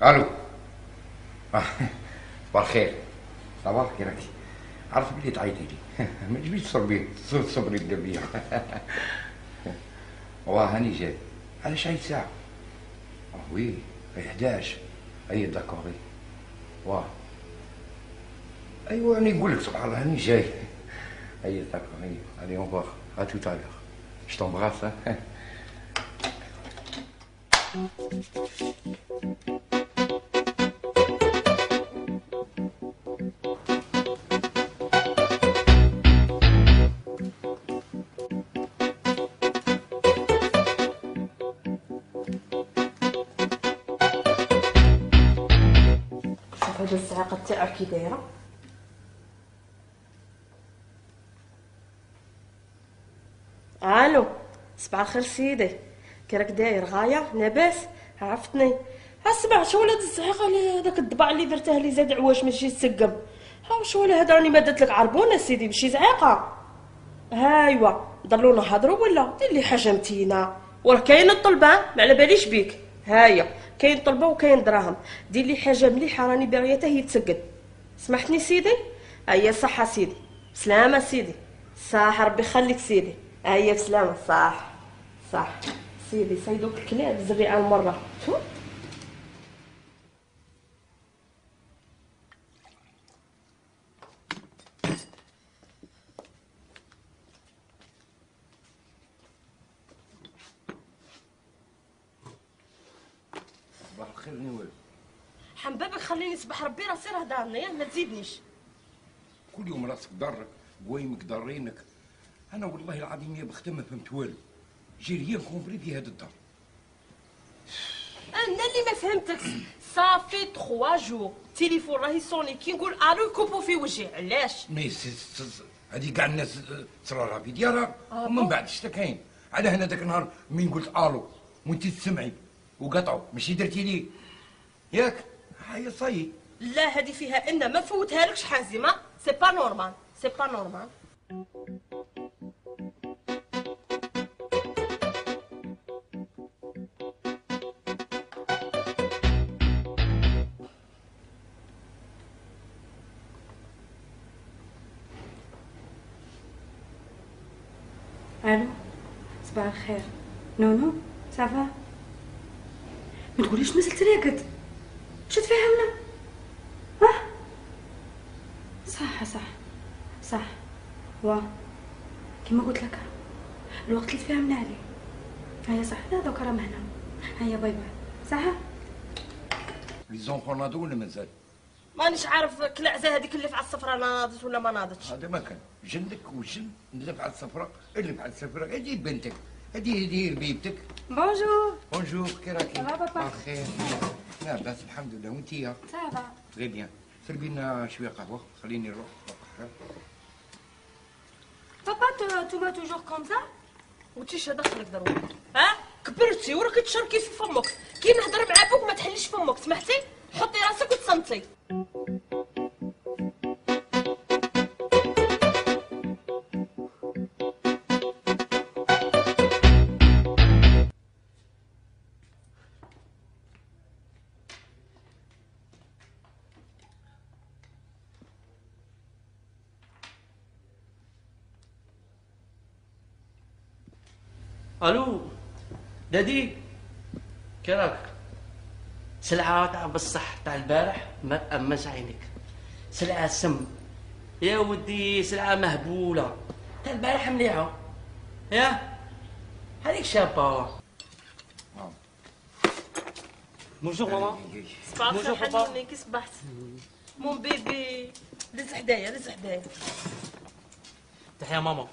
الو. صباح الخير. صباح كي راكي؟ عرفت بلي تعيطي لي. ما تجيبيش صبري الدبيع. واه هاني جاي. علاش عيط ساعة؟ وي 11. اي داكوري. واه ايوا راني نقول لك سبحان الله هاني جاي. اي داكوري. allez on va à tout à l'heure. Je t'embrasse. هذا الزعاقه تاعك كي دايره. الو صباح الخير سيدي، كي راك داير؟ غايه لاباس؟ عرفتني. اسمع شو ولاد الزعاقه هذاك الضبع اللي درته لي زاد عواش ماشي يسقم. ها شو ولا هذا راني ما درت لك عربونه سيدي ماشي زعاقه. هايوا نضلو نهضروا ولا دير لي حاجه متينه. وراه كاين الطلبه ما على باليش بيك. هايا كاين طلبه وكاين دراهم. دير لي حاجه مليحه راني باغيه حتى هي تسقد. سمحتني سيدي؟ هيا صحه سيدي. بسلامه سيدي. صح ربي يخليك سيدي. هيا بسلامه. صح صح سيدي. صيدوك الكلاب زريعه المره. شو صباح الخير نوال. حنبابك خليني صباح ربي راه سير هضرنا يا ما تزيدنيش. كل يوم راسك ضرك قويمك ضارينك. انا والله العظيم يا بختي ما فهمت والو. جي ريان كومبري في هذا الدار. انا اللي ما فهمتكش. صافي 3 جور التليفون راهي صوني كي نقول الو يكوبو في وجهي. علاش؟ مي هذه كاع الناس تصرالها في ديارها ومن بعد شتا كاين. على هنا ذاك النهار من قلت الو وانت تسمعي وقطعوا ماشي درتي لي ياك. هيا صاي. لا هذه فيها ان ما فوتها لكش حازمه. سي با نورمال سي با نورمال. الو صباح الخير. نونو صافا؟ ما تقوليش نزلت راكد. واش تفهمنا؟ ها صح صح صح. واه كيما قلت لك الوقت اللي تفاهمنا عليه. هيا صح. لا دوكا راه هنا. هيا باي باي. صح. لي زونفون ناضوا ولا مازال؟ مانيش عارف كلعزه هذيك اللي في على الصفراء ناضت ولا ما ناضتش. هذا ما كان جندك وجن اللي على الصفراء. اللي على الصفراء هذه بنتك. هذه ربيبتك. بونجور. بونجور كي راكي؟ صافا بابا؟ بخير. لاباس الحمد لله. وانتيا؟ صافا. تري بيان. سربي لنا شويه قهوه خليني نروح. بابا تو ما توجور كوم سا؟ وتيش دخلك ضروري. ها كبرتي وراك تشركي في فمك. كي نهضر مع بوك ما تحليش فمك سمعتي؟ حطي راسك وتصنتي. الو دادي كي راك؟ سلعة تاع بصح تاع البارح ما تأمنش عينك. سلعة سم يا ودي. سلعة مهبولة تاع البارح مليحة. يا هذيك شابة. بونجور ماما. صباح الخير حنوني كي صبحت؟ مون بيبي لز حدايا لز حدايا. تحيا ماما.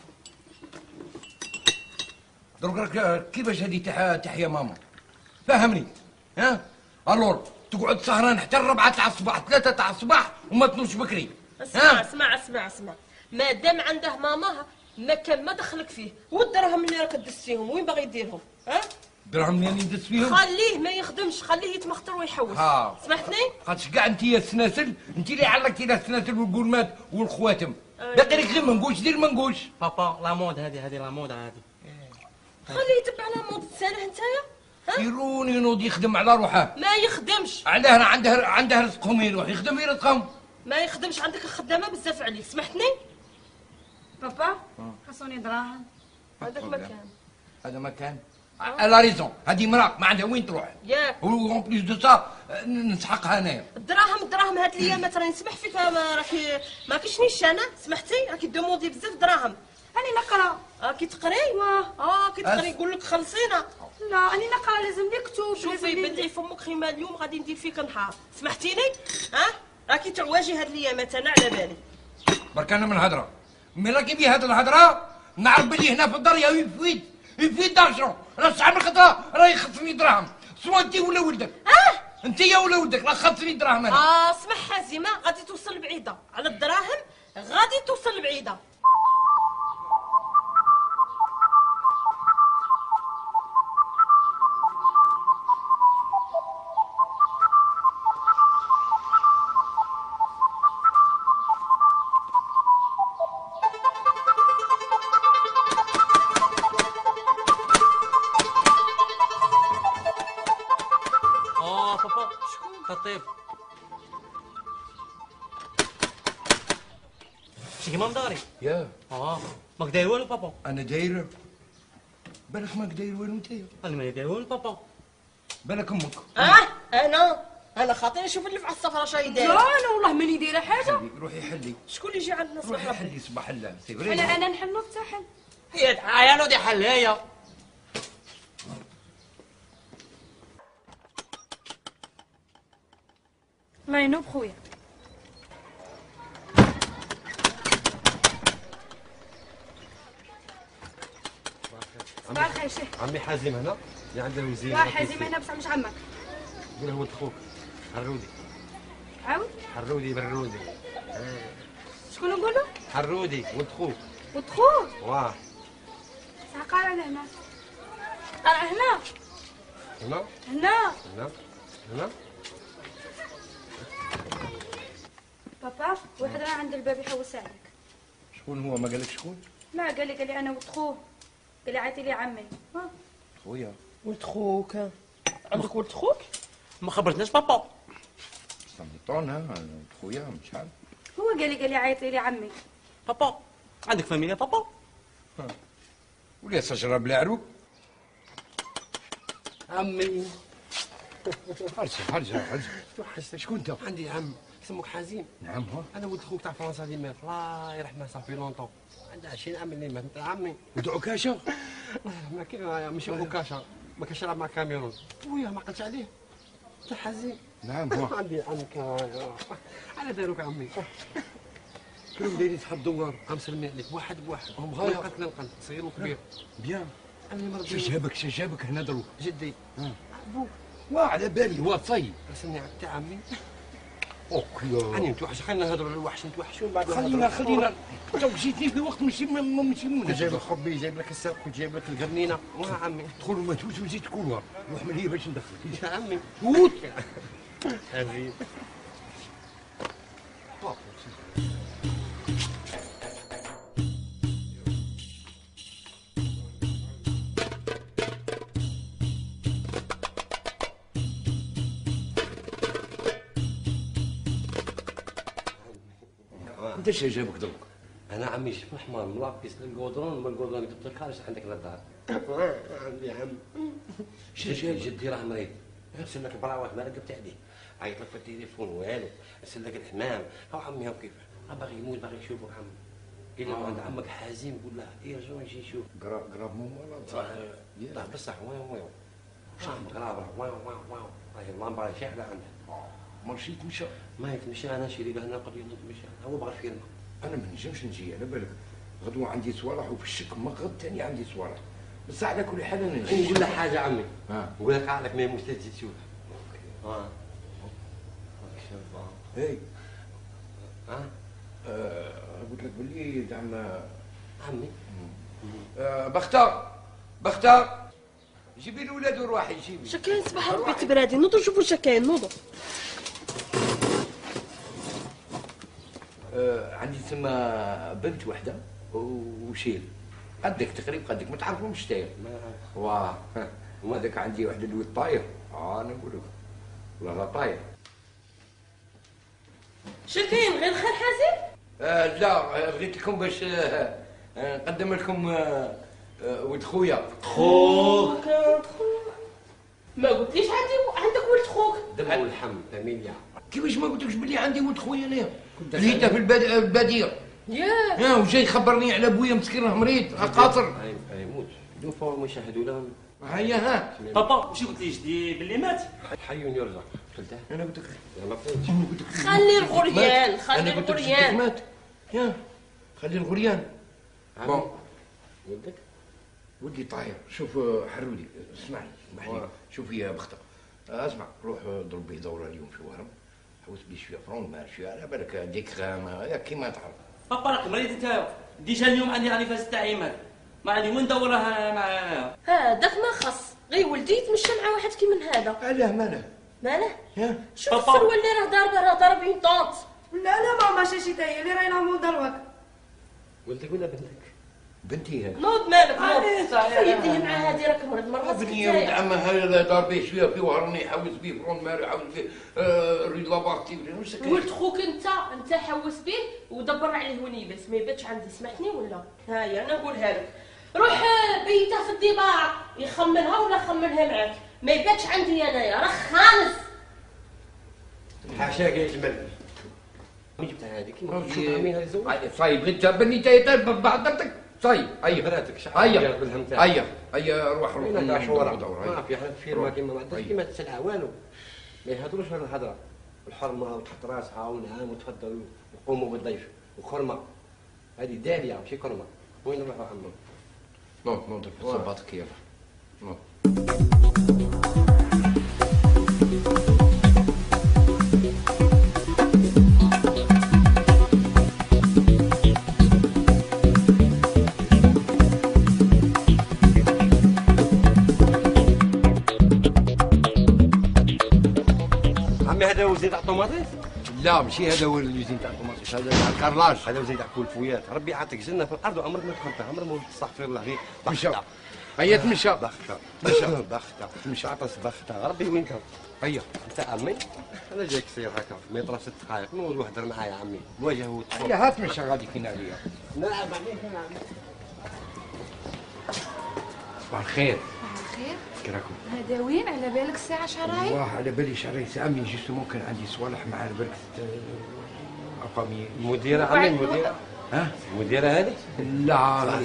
دروك راك كيفاش هذه تحيا ماما؟ فهمني. ها الور تقعد سهران حتى 4 تاع الصباح 3 تاع الصباح وما تنوضش بكري. اسمع اسمع اسمع اسمع. ما دام عنده ماما ما كان ما دخلك فيه، والدراهم اللي راك دزتيهم وين باغي يديرهم؟ ها؟ الدراهم اللي ندس فيهم خليه ما يخدمش، خليه يتمخطر ويحوس. سمعتني؟ خاطش كاع انت يا السناسل، انت اللي علقتي لها السناسل والقلمات والخواتم. باقي لك غير منقوش، دير منقوش. بابا لا مود هذه لا مود هذه. خليه يتبع على مود تساله نتايا. يروني ينوض يخدم على روحه. ما يخدمش. علاه عنده رزقهم يروح يخدم يرزقهم. ما يخدمش، عندك الخدامه بزاف عليه. سمعتني؟ بابا خاصوني دراهم. هذاك مكان. هذا مكان. لا ريزون، هذه مراه ما عندها وين تروح. ياك. اون بليس دو سا نسحقها انايا. الدراهم هاد الايامات راني نسمح فيك راكي ما كاينش انا. سمحتي؟ راكي دوموندي بزاف دراهم. راني نقرا. كي تقري؟ كي تقري يقول لك خلصينا. لا راني نقرا، لازم لي كتب. شوفي بلي فمك خيما اليوم غادي ندير فيك نهار. سمحتيني؟ راكي تعواجي هاد الايامات انا على بالي. برك انا من الهضره، مي راكي بيه هاد الهضره نعرف بلي هنا في الدار يفيد دارجون. راه صعب الخطره راه يخصني دراهم، سوا انت ولا ولدك. انت يا ولا ولدك راه خصني دراهم انا. اسمح حازمه، غادي توصل بعيده على الدراهم، غادي توصل بعيده. بابا تطيب شي كيما مداري. يا ماك داير والو بابا. انا داير، بالك ماك داير والو نتايا. انا ما داير والو بابا. بالك امك. انا خاطري نشوف اللي في الصفرة شاي داير. لا انا والله ماني دايره حاجه. روحي حلي. شكون اللي يجي عندنا روحي صباح حلي صباح الله سي فري. انا نحل الطحن. هي تعايا لو دي حل هي. الله ينوب خويا. صباح الخير شيخ. عمي حازم هنا اللي عنده الوزير. لا حازم هنا بصح مش عمك. قول هو خوك حرودي. عاود. حرودي برودي. شكون نقولوا؟ حرودي ولد خوك. ولد خوك. واه. صح قارع لهنا. قارع هنا. هنا هنا. هنا هنا. بابا واحد راه عند الباب يحوس عليك. شكون هو؟ ما قالك شكون؟ لا قال لي انا ولد خوه. قال لي عيطي لي عمي. خويا. ولد خوك. عندك ولد خوك؟ ما خبرتناش بابا. صمتونا خويا شحال؟ هو قال لي عيطي لي عمي. بابا عندك فاميليا بابا؟ ولا شجره بلا عروق. عمي حرجه توحشتك. شكون انت؟ عندي عم اسمك حازم. نعم هو. انا ولد خوك تاع فرنسا اللي مات الله يرحمه صافي لونطون. عنده 20 عام اللي مات انت عمي. ودعو عكاشه. الله يرحمه كي ماشي عكاشه ما كانش يلعب مع كاميرون. خويا ما عقلتش عليه. انت حزين. نعم هو. عندي عمك على داروك عمي. كلهم دايرين صحاب دوار 5% عليك واحد بواحد. هم غاية. قتل القلب صغير وكبير. بيان. انا مرضي. شو جابك هنا دروك؟ جدي. بوك على بالي هو صي. رسمني عبد عمي. اوكي. انا نتوحش خلينا نهضروا على الوحش نتوحشوا بعد خلينا تو جيتني في وقت ماشي جايب لك حبي جايب لك السرق وجايب لك القرنينه. واه عمي دخلوا ما توت وزيد تكون روح من هي باش ندخلك. يا عمي توت. حبيبي. انت اش جابك دروك؟ انا عمي شفت الحمار ملاقيس للقودرون ما القودرون قلت لك خارج عندك للدار. عندي عم. جدي راه مريض. ارسل لك البراوات ما رقبت عليه. عيط لك في التليفون والو. ارسل لك الحمام. هاو عمي هاو كيف باغي يموت باغي يشوفك عمي. قال له عند عمك حازم قول له يرجعوا يجي يشوف. قراب مو ولا لا بصح وين شامك راه وين راهي اللمبه شاعله عنده. ما مشيت مشى. ما يتمشى انا شي اللي قال لنا قد يتمشى هو باغي فينا. انا ما نجمش نجي على بالك غدوه عندي صوالح وفي الشك ما غد ثاني عندي صوالح بس على كل حال انا نجي. نقول لك حاجه عمي. نقول لك عقلك ما يموت تزيد تشوف. هاي ها قلت لك باللي زعما عمي بختار جيبي الولاد وروحي جيبي. شكاين صباح ربي تبرادي، نوضوا نشوفوا شكاين، نوضوا. عندي تما بنت وحده وشيل قدك تقريبا قدك ما تعرفهمش تاير. واه وهذاك عندي واحد الولد طاير. انا نقول لك والله لا طاير. شكاين غير خال حازم؟ لا بغيت لكم باش نقدم لكم ولد خويا. خوك ما قلتليش عندك ولد خوك؟ دم واللحم فاميليا. كيفاش ما قلتلكش بلي عندي ولد خويا انايا؟ لقيته في البدير. ياك وجاي خبرني على بويا مسكين راه مريض قاصر. يموت دو فور يشاهدوا لهم. هيا ها بابا ماشي قلت ليش دي باللي مات؟ حي يرزق قلتها. انا قلت لك ما بقيتش. خلي الغريان، خلي الغريان. مات يا خلي الغريان. بون ولدك ودي طاير. شوف حرولي اسمعني شوف يا بختة اسمع روح ضرب به دوره اليوم في وهرم حوس بيه شويه فرون ما شويه على بالك ديك خامه كيما تعرف. بابا راك مريض انت ديجا اليوم عندي راني فاز تاع عماد ما عندي وين ندورها معانا. هذاك ما خص غير ولدي يتمشى مع واحد كي من هذا. علاه ماله ماله؟ شوف السروال اللي راه ضارب اون طونط. لا ماما شاشي تاهي اللي راهي نعمل دروك. ولدك ولا بنتك؟ بنتي هذه. نوض مالك نوض. يديه مع هذه راك مرض مرات بني يا ولد عمها هذا دار به شويه في وهرني يحوس به فرون ماري يحوس به ريد لابارتي واش ولد خوك انت حوس به ودبر عليه ونيبس ما يباتش عندي سمعتني ولا؟ هاي انا نقولها لك روح بيته في الضباع يخمنها ولا خمنها معاك ما يباتش عندي انايا راه خانس. حاشاك يا جمال. مين جبتها هذيك؟ شوف مين هذه زوج؟ صايب بغيت بني تايتا بحضرتك صايب هيا بناتك هيا روح ما في حد فيرما كيما ما عندهاش كيما تسلع والو. ما يهضروش على الهضره الحرمه وتحط راسها ونعم وتفضلوا وقوموا بالضيف وخرمه هذه داليه ماشي كرمه. وين نروحوا عمو؟ نوض صباطك يلا نوض. هذا هو زيت تاع الطوماطيس؟ لا ماشي هذا هو اليوزين تاع الطوماطيس هذا تاع الكارلاج. هذا هو زيت تاع الفويات. ربي يعطيك جنه في الارض وعمرك ما تخلطها عمرك ما تستغفر الله غير بخته. هيا تمشى بخته تمشى عطس بخته. ربي وين كان؟ هيا انت عمي انا جايك سير هكا ما يطرى 6 دقائق نوض وحضر معايا عمي الواجه هو هيا هات تمشى غادي كاين عليا. نلعب عليك نلعب. صباح الخير. خير كي راكم؟ هذا وين على بالك الساعة شراي؟ والله على بالي شهرين ساعة من جوستومون كان عندي صوالح مع البرك أقامي. المديرة عمي المديرة. ها؟ المديرة هذه؟ لا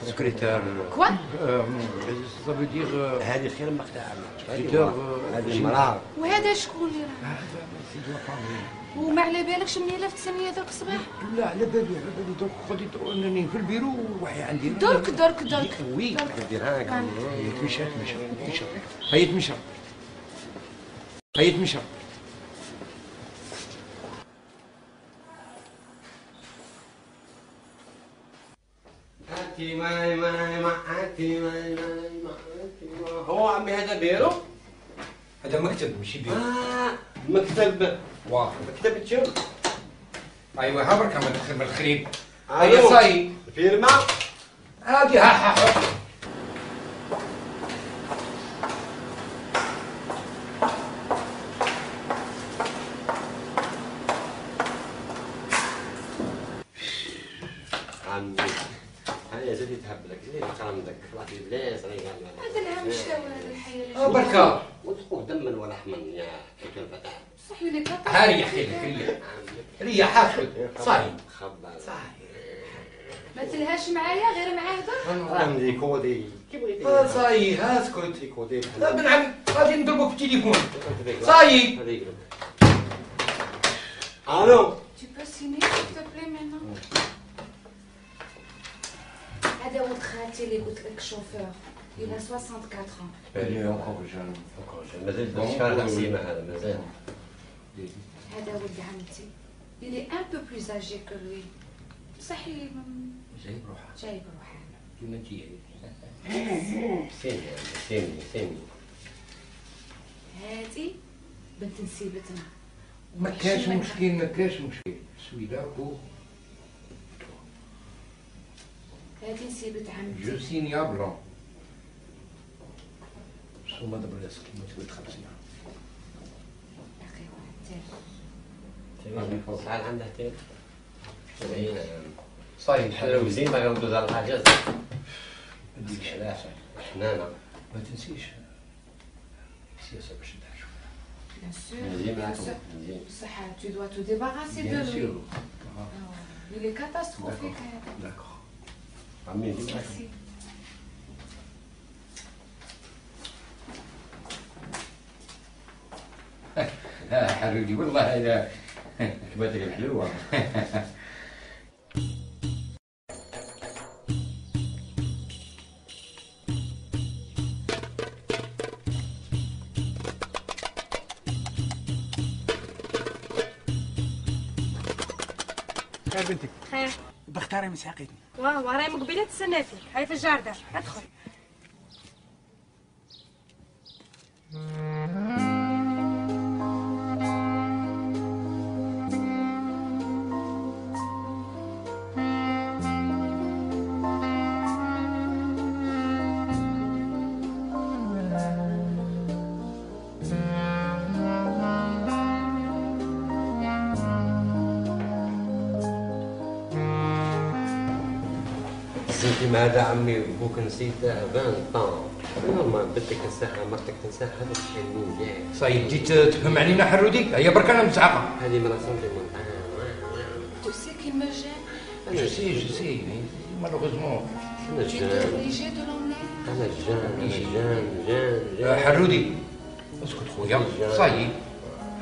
سكرتير. كوا؟ صافي دير هذه خير مقطع عمي. سكرتير هذه المرأة. وهذا شكون اللي راه؟ هذا سيد لافامي. وما على بالكش منين لفتني درك الصباح؟ لا على بالي درك خديت انني في البيرو وحي عندي. درك وي دير هكا. هي تمشى هيا تمشى هاتي ماي هاتي ماي هو عمي هذا بيرو؟ هذا مكتب ماشي بيرو. مكتب. واه مكتب تشوف. ايوا ها برك ما ندخل بالخريب. هيا هيا صاي فيرما. هادي ها عمي هيا زيد تهبلك زيد كرمدك طلعتي بلاص هذا الهم شاو هذا الحي بركة وتخوه دما ولحما يا كيف الفتاة. صحي لك هاري يا اخي ريا حاسد صاي خبال ما تلهاش معايا غير معاه هضر. عندي كودي كيف بغيتي. صاي اسكت كودي لا بن عم غادي نضربك في التليفون. صاي الو. Tu peux signer s'il te plaît maintenant. هذا ولد خالتي اللي قلت لك شوفور. Il a 64 ans. مازال شحال عسيمة هذا مازال. هذا ولد عمتي. Il est un peu plus âgé que lui. صحي جايب روحها جايب روحها. كيما انتي. سيني هادي بنت نسيبتنا. ما كاش مشكل سويداكو. هادي نسيبت عمتي. جو سين يا بلون. شو ما دبر راسك كيما تقول تخلصيها. باقي واحد تاني. شحال عندها تاني؟ 70. صايب حلو زين ما ندوز على الحاجات. ماديكش علاش. حنانة. ما تنسيش السياسة باش تدعشو. Bien sûr, مزيان bien معاكم sûr. مزيان. بصح tu dois te débarrasser de بيان lui. سور. Il est catastrophique. داكور. عمي نجي معاكم. Merci. حرودي والله هذا كباتك الحلوة. خير بنتي، خير. بختاري من ساقيتني. واه راهي من قبيله تستنى فيك، هاي في الجاردة، ادخل. زيتي مع هذا عمي بوك نسيته 20 طون. نورمال بنتك تنساها مرتك تنساها هذا الشيء اللي كاع. صايب جيت تفهم علينا حرودي هيا برك انا مزعقه. هذه مرة سنتي من Tu sais qu'il me gêne. جو سي مالوغوزمون. أنا Tu es جان obligé de l'emmener. أنا جان حرودي اسكت خويا صايب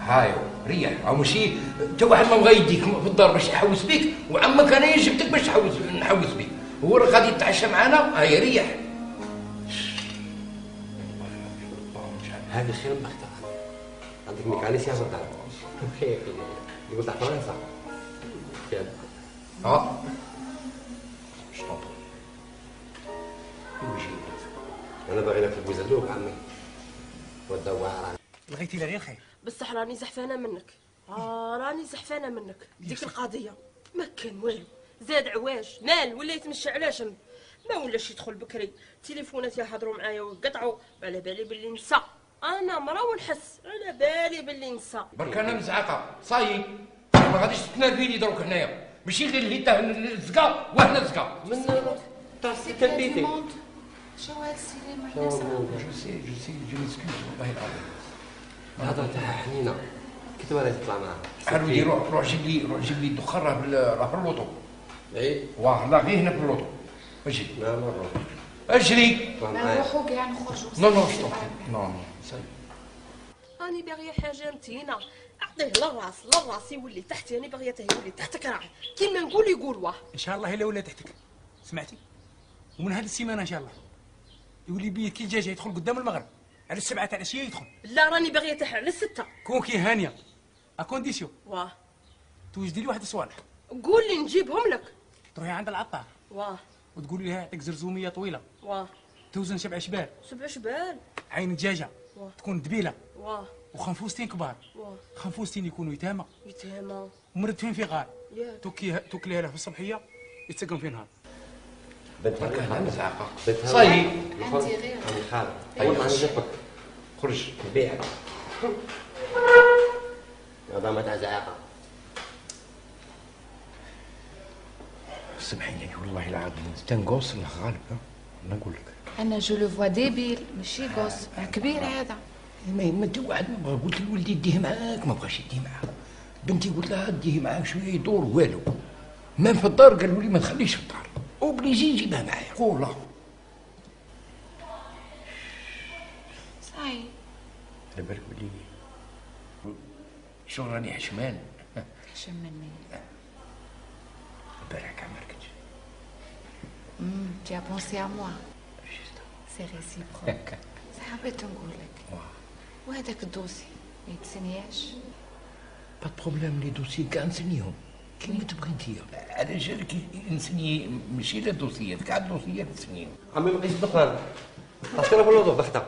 هايو ريح او ماشي انت واحد ما بغى يديك في الدار باش يحوس بيك وعمك انا جبتك باش نحوس بيك هو راه غادي يتعشى معانا هاي ريح. هذه خير من بختها. عندك ميكانيسي يا صدام. خير يقول تاع فرنسا. كذا. شطوب أنا باغي ناكل بوزلوك عمي. والدوار. لغيتي لي غير خير. بصح راني زحفانه منك. راني زحفانه منك. ديك القضيه ما كان والو، زاد عواج مال ولا يتمشى على جنب، ما ولاش يدخل بكري، تليفونات يهضروا معايا ويقطعوا، على بالي باللي نسى، انا مرا ونحس، على بالي باللي نسى. برك انا مزعقه صايب ما غاديش تنرفيني دروك هنايا ماشي غير اللي انت زكا وحنا زكا. من C'est qu'il y a du تبيتي. monde. شوال سينما شو الناس. جو سي جو ميسكوز والله العظيم. الهضره تاعها حنينه. كي تبغى تطلع معاها. حرودي روح جيب لي الدخان راه في اللوطو. اي واه لا غير هنا في اللوطو. اجري لا مرة. اجري. طلع ما معايا. نروحوا كاع نخرجوا. نو شطوب نو صايب. راني باغيه حاجه متينه، اعطيه للراس يولي تحتي، راني باغيته يولي تحتك راعي، كيما نقول يقول واه. ان شاء الله الا ولا تحتك، سمعتي؟ ومن هذه السيمانه ان شاء الله يولي بيت كي الدجاجه يدخل قدام المغرب على 7 تاع العشيه يدخل. لا راني باغيه تاع على 6. كون كي هانيه اكونديسيون واه توجدي لي واحد الصوالح، قول لي نجيبهم لك. تروحي عند العطار واه وتقولي لها يعطيك زرزوميه طويله واه توزن 7 شبال، 7 شبال. عين دجاجه واه تكون دبيله، واه وخنفوستين كبار، واه خنفوستين يكونوا يتامى يتهمى ومردفين في غار، ياك. توكليها له في الصبحيه يتسقم في نهار. بنتها برك انا مزعقه بنتها صايب عندي غير. عمي خالد. والله انا جبك. خرج. بيع. هذا ما تاع زعاقه. سامحيني والله العظيم تنقص الغالب انا نقول لك. انا جو لو فوا ديبيل ماشي غوس كبير هذا. ما انت واحد ما بغى قلت لولدي يديه معاك ما بغاش يديه معاك. بنتي قلت لها ديه معاك شويه يدور والو. ما في الدار قالوا لي ما تخليش في الدار. اوبليجي نجيبها معايا. قول صاي. على بالك بلي شو راني حشمان. تحشم مني. البارح كاع ما ركدش. Tu as pensé à moi. C'est réciproque. حبيت نقول لك. وهذاك الدوسي ما يتسنياش. با بروبليم لي دوسي كاع نسنيهم. كيف تبغي انت؟ علاش جالك نسني ماشي لا دوسيات كاع الدوسيات تسنيهم. عمي ما بقيتش الدخان اشرب الوضوء بخطا.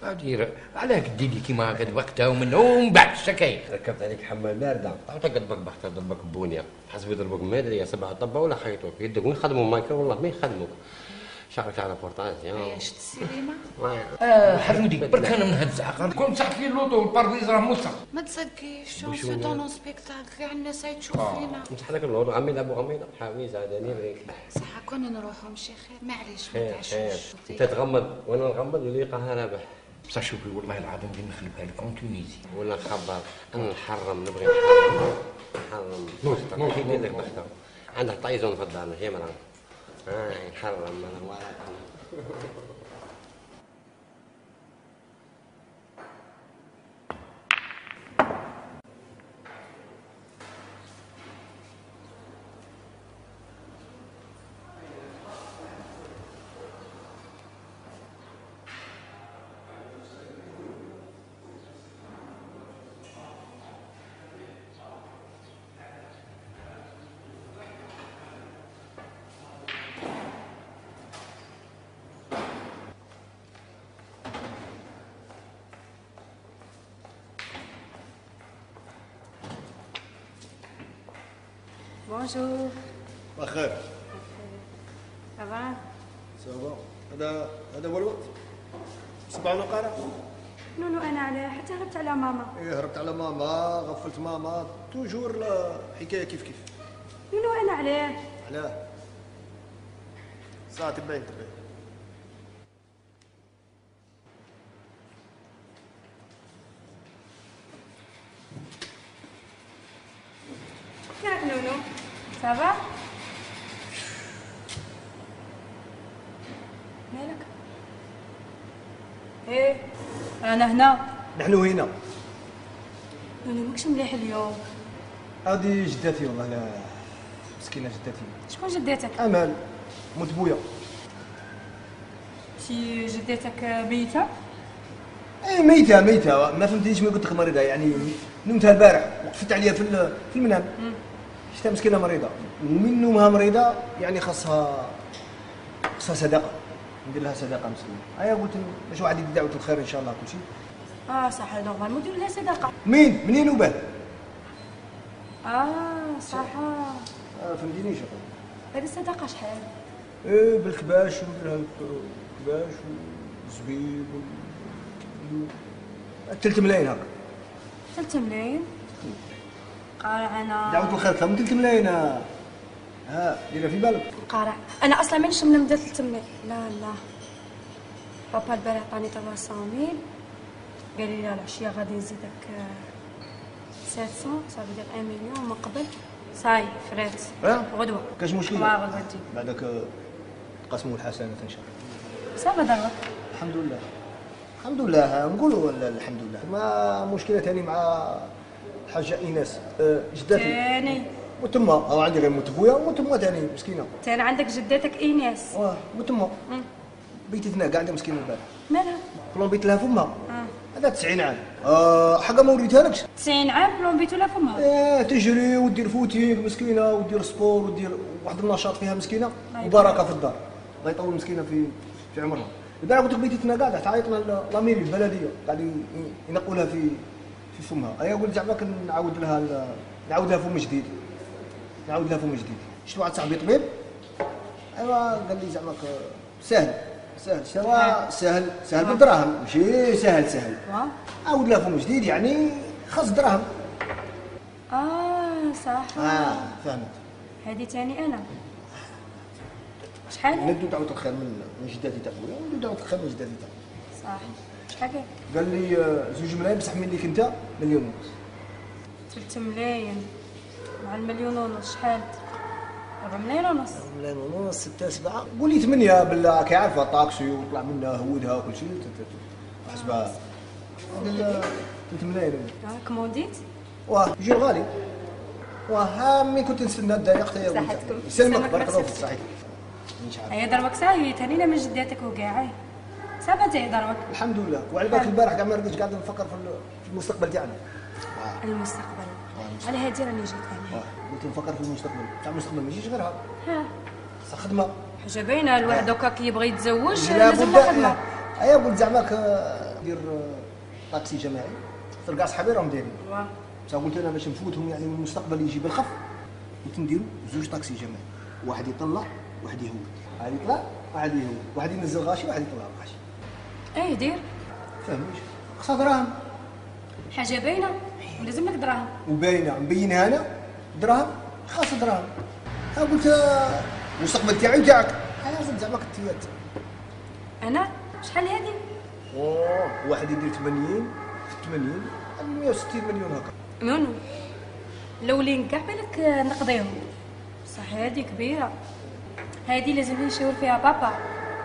دير علاه كدير لي كيما هكا وقتها ومن بعد شكاين. ركبت عليك حمال بارده عطاك ضربك بخطا ضربك بونيه حسب يضربك مادري 7 طبه ولا خيطوك يدك وين خدموا مايكرو والله ما يخدموك. شعرك على بورطاج يا شت السينما. حمودي برك انا من هاد الزعقه كون مسحت لي اللوطو والباربريز راه موسخ. ما تصدقيش شو سو طون سبيكتاكل كاع الناس تشوف فينا. مسح لك الوضوء غميضه ابو غميضه حاوي زادني بريك. صح كنا نروحوا مشي خير معليش ما خير تعشوش. انت تغمض وانا نغمض واللي يلقاها رابح. بصح شوفي والله العظيم غير نخلبها لك اون تونيزي. ولا نخبر انا نحرم نبغي نحرم نحرم كي ندير لك بخطا عندك طايزون في الدار ماشي مرا نحرم انا ولا بونجور. بخير. سافا؟ سافا. هذا هو الوقت. صباح قارع. نونو انا علاه حتى هربت على ماما. ايه هربت على ماما غفلت ماما توجور الحكايه كيف كيف. نونو انا علاه. علاه؟ ساعة تبين. كيفك نونو؟ سافا؟ مالك؟ ايه انا هنا. نحن هنا. نونو ماكش مليح اليوم. هذه جداتي والله لا مسكينه جداتي. شكون جدتك؟ امل موت بويا. شي جدتك ميتة؟ ايه ميتة ما فهمتيش ما قلت لك مريضة يعني نمتها البارح وقفت عليها في المنام. شفتها مسكينة مريضة ومن نومها مريضة يعني خاصها صدقة ندير لها صدقة مسكينة. هيا قلت باش واحد يدير دعوة الخير ان شاء الله كل شيء. صح نورمالمون نديرو لها صدقة. منين وباه؟ صح. فهمتيني شغل. هذه الصدقة شحال؟ ايه بالكباش وندير لها الكباش والزبيب 3 ملايين هكا. 3 ملايين؟ قارع انا دعوة الخير كم 3 ملايين ديرها في بالك. قارع انا اصلا مانيش من ندير 3 ملايين. لا بابا البارح عطاني 300,000 قال لي العشيه غادي نزيدك 700 صافي دير 1 مليون من قبل صاي فرات غدوه كاش مشكل ما غدوه تجي بعدك تقسموا الحسنات ان شاء الله. صافا دابا الحمد لله نقولوا الحمد لله. ما مشكله ثاني مع الحاجه ايناس جدتي ثاني وتما عندي غير موت بويا وتما ثاني مسكينه. ثاني عندك جدتك ايناس وتما بيتتنا كاع عندها مسكينه البارح. مالها؟ بلون بيت لها فمها هذا 90 عام. حاجه ما وريتهالكش. 90 عام بلون بيتو لها فمها. تجري ودير فوتينغ مسكينه ودير سبور ودير واحد النشاط فيها مسكينه وبركه في الدار. الله يطول مسكينه في عمرها. البارح قلت لك بيتتنا كاع تعيطنا لاميري البلديه قاعد ينقوا لها في فمها. هيا قلت زعما نعاود لها فم جديد. شفت واحد صاحبي طبيب ايوا قال لي زعما سهل سهل بالدراهم ماشي سهل. عاود لها فم جديد يعني خاص دراهم. صح. فهمت. هذه ثاني انا شحال؟ ندو دعوة الخير من جداتي تاع خويا وندو دعوة الخير من جداتي تاع صح. شحال قال لي 2 ملايين بصح مني كنت 1.5 مليون. 3 ملايين مع 1.5 مليون شحال؟ 4 ملايين ونص. 4 ملايين ونص 6 7 قولي 8 بالله كي عارفه طاكسي وطلع منها هودها وكل شيء حسبها. هذا 3 ملايين. كومونديت؟ يجي غالي. مين كنت نستنى الدقيقة يا ولد. صحتكم. يسلمك بارك الله فيك صحيح. هي ضربك صاي ثاني من جداتك وكاع صافا تاعي ضربك. الحمد لله. وعلى بالك البارح كاع ما رقدتش قاعد نفكر في المستقبل تاعنا. المستقبل على هادي راني جيت انا. قلت نفكر في المستقبل، تاع المستقبل ماشيش غيرها. ها خاصها خدمه. حاجه باينه الواحد دوكا كي يبغي يتزوج لا لازم له خدمه. ايا قلت زعماك دير طاكسي جماعي، تلقى صحابي راهم دايرين. قلت انا باش نفوتهم يعني من المستقبل يجي بالخف، قلت نديرو زوج طاكسي جماعي، واحد يطلع واحد يهود، واحد يطلع واحد يهود، واحد ينزل غاشي واحد يطلع غاشي. ايه دير فهمتش؟ خاصها دراهم. حاجه باينه ولازم لك دراهم. وباينه مبينها انا دراهم، خاصها دراهم. ها قلت المستقبل تاعي وتاعك، لازم زعما كتيات. انا شحال هادي؟ واحد يدير 80 في 80 160 مليون هكا. نونو الاولين كاع بالك نقضيهم، صح هادي كبيره، هادي لازم نشاور فيها بابا.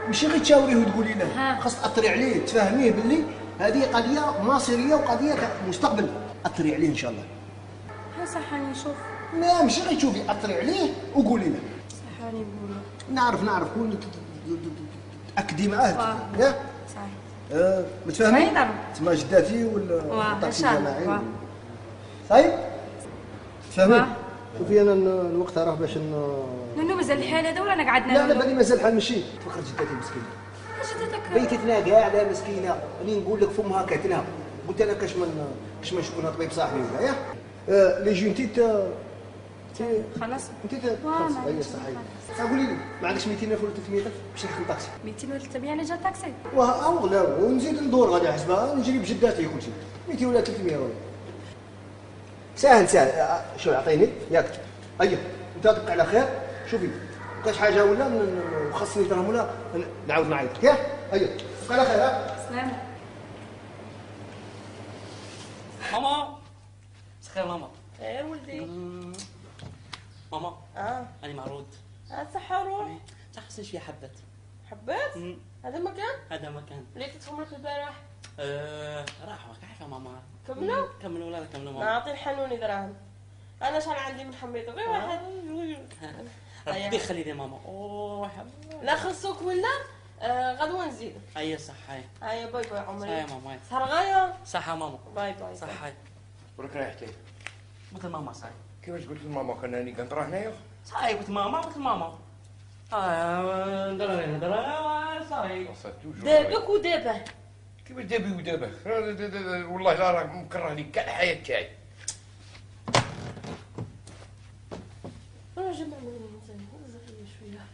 ماشي غير تشاوريه وتقولي له، ها. خاص تاثري عليه تفهميه باللي هذه قضيه مصيريه وقضيه مستقبل، اثري عليه ان شاء الله. ها صح راني نشوف. لا ماشي غير تشوفي، اثري عليه وقولي له. صح راني نقولو. نعرف كون تاكدي معاه ياك. صحيح. متفاهمين؟ صحيح. تسمى جداتي ولا الطاكسي الجماعي. صحيح؟ تفهمين؟ شوفي انا الوقت راه باش نونو مازال الحال هذا ولا انا قعدنا؟ لا بالي مازال الحال ماشي. تفكر جداتي مسكينه. جدتك بيتتنا كاع لا مسكينه، راني نقول لك فمها كاتنها، قلت انا كاش من نشوفنا طبيب صاحبي ولا ياك. لي جي انت خلاص انت خلاص هي صحيح. قولي لي ما عندكش 200,000 ولا 300,000 باش نحكم طاكسي؟ 200 ولا 300 على جا طاكسي. واه لا ونزيد ندور غادي حسبها نجري بجداتي كلشي 200 ولا 300 ولا ساهل. شو عطيني ياك اييه انت تبقى على خير. شوفي كاش حاجه ولا خاصني درهم ولا نعاود نعيط ياك اييه بقى على خير. سلام. ماما خير ماما. خير ولدي. ماما أنا معروض. صحة روح. تحسن شوية حبات. حبات؟ هذا المكان؟ هذا مكان. ليه تدخل لك البارح؟ راحوا كيف ماما؟ كملوا ولا كملوا ماما؟ نعطي الحنوني دراهم. أنا شحال عندي من حميطة غير واحد. ربي يخلي لي ماما. لا خصوك ولا غدوة نزيد. أي صح هاي. هيا باي باي عمري. هاي ماما. سهر غاية. صح ماما. باي باي. صح هاي. ولك رايحتي؟ قلت لماما صاي. كيفاش قلت لماما كان راني كنطرا هنايا؟ صاي قلت ماما. ندرا صاي. دابك ودابه. كيفاش دابي ودابا؟ والله لا راه مكره لي كاع الحياه تاعي. راجل معمول شويه.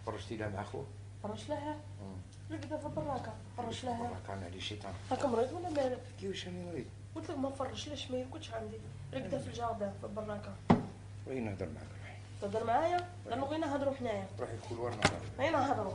فرشتي له مع خوه؟ فرش لها. رقدة في البراكة، فرش لها. كان عليه الشيطان. هاكا مريض ولا مالك؟ كيفاش راني مريض؟ قلت لك ما فرشليش ما يرقدش عندي. رقدة في الجاردة في البراكة. وين نهضر معاك روحي؟ تهضر معايا؟ لأنه غير نهضروا حنايا. روحي كل ورا نهضر. هيا نهضروا.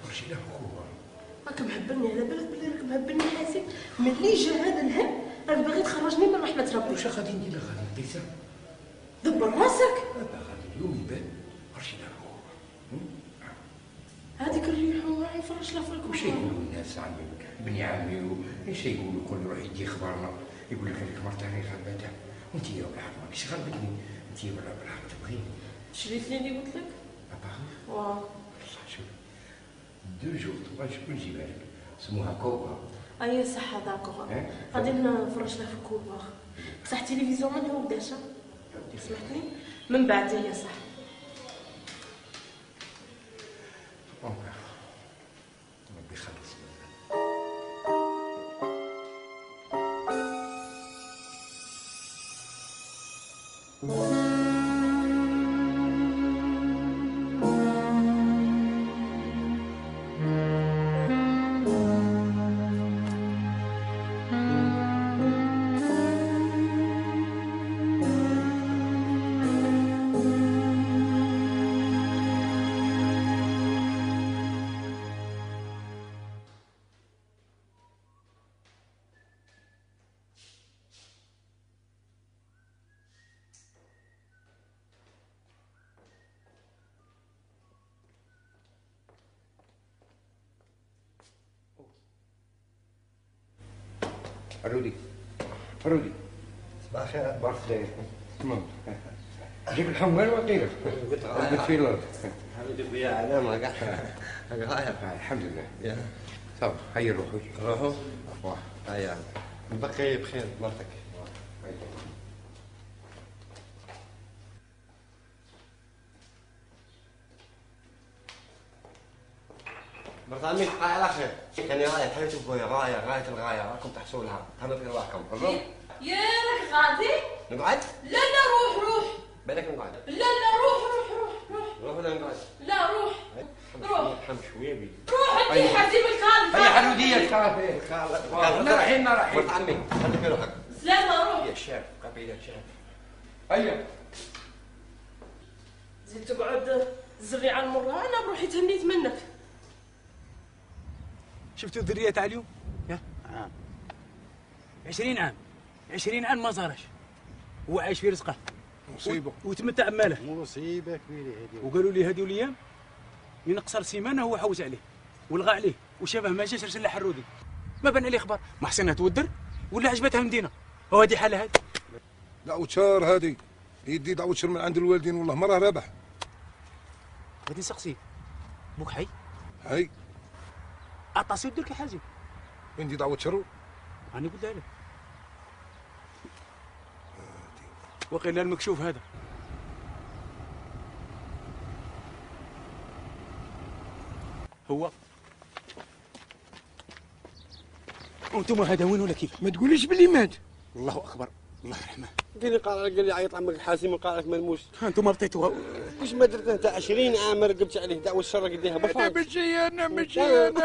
فرشي له خوه. راك مهبلني على بالك بلي راك مهبلني حاسب ملي جا هذا الهم راك باغي تخرجني من رحمة ربي. واش غادي ندير؟ غادي ندير دبر راسك. غادي اليوم يبان فرشي له خوه. هذيك الريح وراعي فرش له في الكوشه. واش يقولوا الناس عمي بني عمي واش يقولوا كل روح يدي خبرنا يقول لك هذيك مرت راني غلبتها وانت يا بالحق ماكش غلبتني انت ولا بالحق تبغيني. شريت لي اللي قلت لك؟ باغي؟ واه شوف 2 جور 3 شكون نجيبها لك سموها كوبا. اي صح داكوغ. غادي نفرش لك في الكوبا. بصح التلفزيون ما نوداش. سمعتني؟ من بعد هي صح. ربي يخلص. رودي رودي صباح الخير. بارك داير تمام. جيب الحمال وقيله قلت في الارض. حبيبي خويا علامه كاع غاية. الحمد لله. يا صافي هيا نروحوا. روحوا. واه هيا نبقي بخير مرتك. مرت عمي تبقى على خير. كان غاية حياتي خويا غاية الغاية راكم تحسوا لها تهنوا في رواحكم. يا راك غادي؟ نقعد؟ لا روح. بالك نقعد. لا روح. روح ولا نقعد؟ لا روح. روح. حم شويه بي. روح انت حزيم الخالد. هيا حلودية صافي. احنا رايحين مرت عمي خليك في روحك. سلامة روح. يا شاف قبيلة شاف. هيا زيد تقعد تزري على المرة، انا بروحي تهنيت منك. شفتوا الذريه تاع اليوم؟ يا 20 عام 20 عام ما زارش، هو عايش في رزقه مصيبه وتمتع بماله. مصيبه كبيره هذه. وقالوا لي هذو الايام من قصر سيمانه هو حوس عليه ولغى عليه وشافه ما جاش رسل له حرودي، ما بان عليه خبر، ما حسنها تودر ولا عجبتها المدينه. وهذه حالها هذه. دعوة شهر هذه يدي دعوة شهر من عند الوالدين والله مرة رابح. غادي نسقسيك بوك حي هاي اعطاسي ودرك يا حازم. وين دي دعوة شهر؟ راني قلت لك وقيل المكشوف هذا. هو وانتم هذا وين ولا كيف؟ ما تقوليش باللي مات. الله اكبر الله يرحمه. قال لي عيط عمك الحاسم وقال لك ملموس. انتم ما بطيتوها. واش ما درت انت 20 عام رقبت عليه دعوة الشر قديها انا بفرج. ماشي انا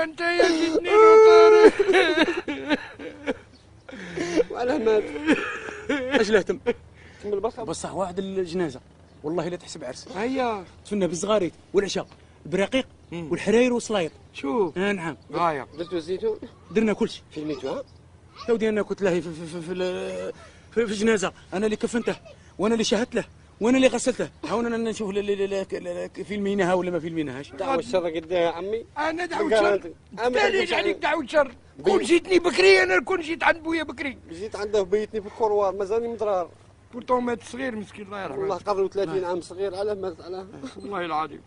انت يا جنين وطارق. وعلاه مات. اش لهتم؟ تم البصر. بصح واحد الجنازه والله لا تحسب عرس. هيا تفنى بالزغاريت والعشاء البراقيق والحراير والسلايط. شوف نعم غاية درتو الزيتون درنا كل شيء. في الميتو ها. يا ودي انا كنت لاهي في الجنازه، انا اللي كفنته وانا اللي شهدت له وانا اللي غسلته. هاون انا نشوف في المينها ولا ما في المينهاش. دعوة الشر قديها يا عمي. انا دعوة شر. دليل عليك دعوة شر. كون جيتني بكري انا كون جيت عند بويا بكري. جيت عنده بيتني في الكروار مازالني مضرار. بورتون مات صغير مسكين الله يرحمه. والله قبل 30 عام صغير علاه مات علاه. والله العظيم.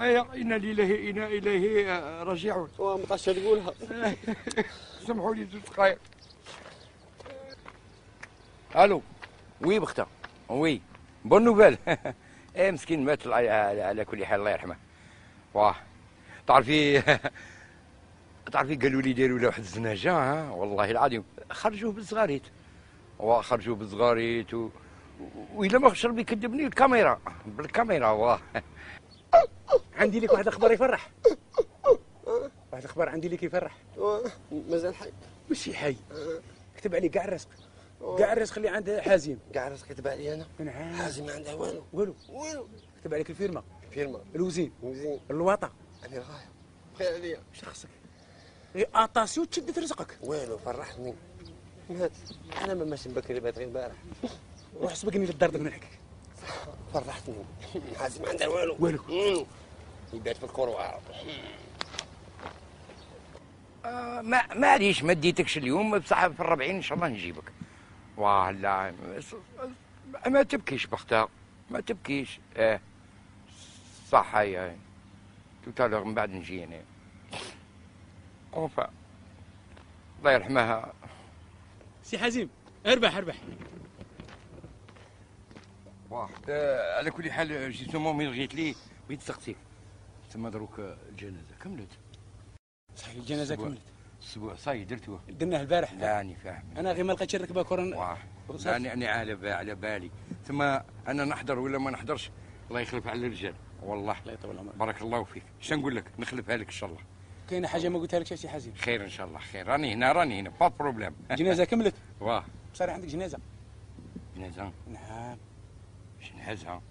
ايا انا لله انا اليه راجعون. ما تعرفش تقولها. سمحوا لي زوج دقايق. الو وي بختها وي بون نوفيل. ايه مسكين مات على كل حال الله يرحمه. واه تعرفي قالوا لي داروا له واحد الزناجه ها والله العظيم خرجوه بالصغاريت. وخرجوه بالصغاريت وإلا ما خش ربي يكذبني الكاميرا بالكاميرا. واه عندي لك واحد الخبر يفرح. واحد الخبر عندي لك يفرح. مازال حي. ماشي حي. كتب عليه كاع الرزق. كاع الرزق اللي عند حازم. كاع الرزق كتب علي انا. نعم. حازم ما عنده والو. والو. كتب عليك الفيرما. فيرما. الوزين. وزين. الواطه. انا غاية. بخير عليا. اش خصك؟ غير اطاسيو تشدت رزقك. والو فرحتني. مات. انا ما ماشي بكري بات غير البارح. روح سبقني للدار دوك نحكيك. فرحتني. حازم ما عنده والو. والو. يبات في الكروار. معليش ما ديتكش اليوم بصح في الربعين ان شاء الله نجيبك. واه لا ما تبكيش بختها ما تبكيش. صح هي توتالوغ من بعد نجي انا. اوفا الله يرحمها. سي حزيم اربح. واه على كل حال جيسومون مين لغيت لي بغيت نسقسيك ثم دروك الجنازه كملت. صحيح الجنازه كملت. الاسبوع صاي درتوه. درناه البارح. لا راني فاهم. انا غير ما لقيتش الركبه كورن. واه راني على بالي ثم انا نحضر ولا ما نحضرش الله يخلف على الرجال والله. الله يطول عمرك. بارك الله فيك. اش نقول لك نخلفها لك ان شاء الله. كاينه حاجه ما قلتها لكش سي حزيم. خير ان شاء الله خير. راني هنا با بروبليم. الجنازه كملت. واه صار عندك جنازه. جنازه نعم. شنهزها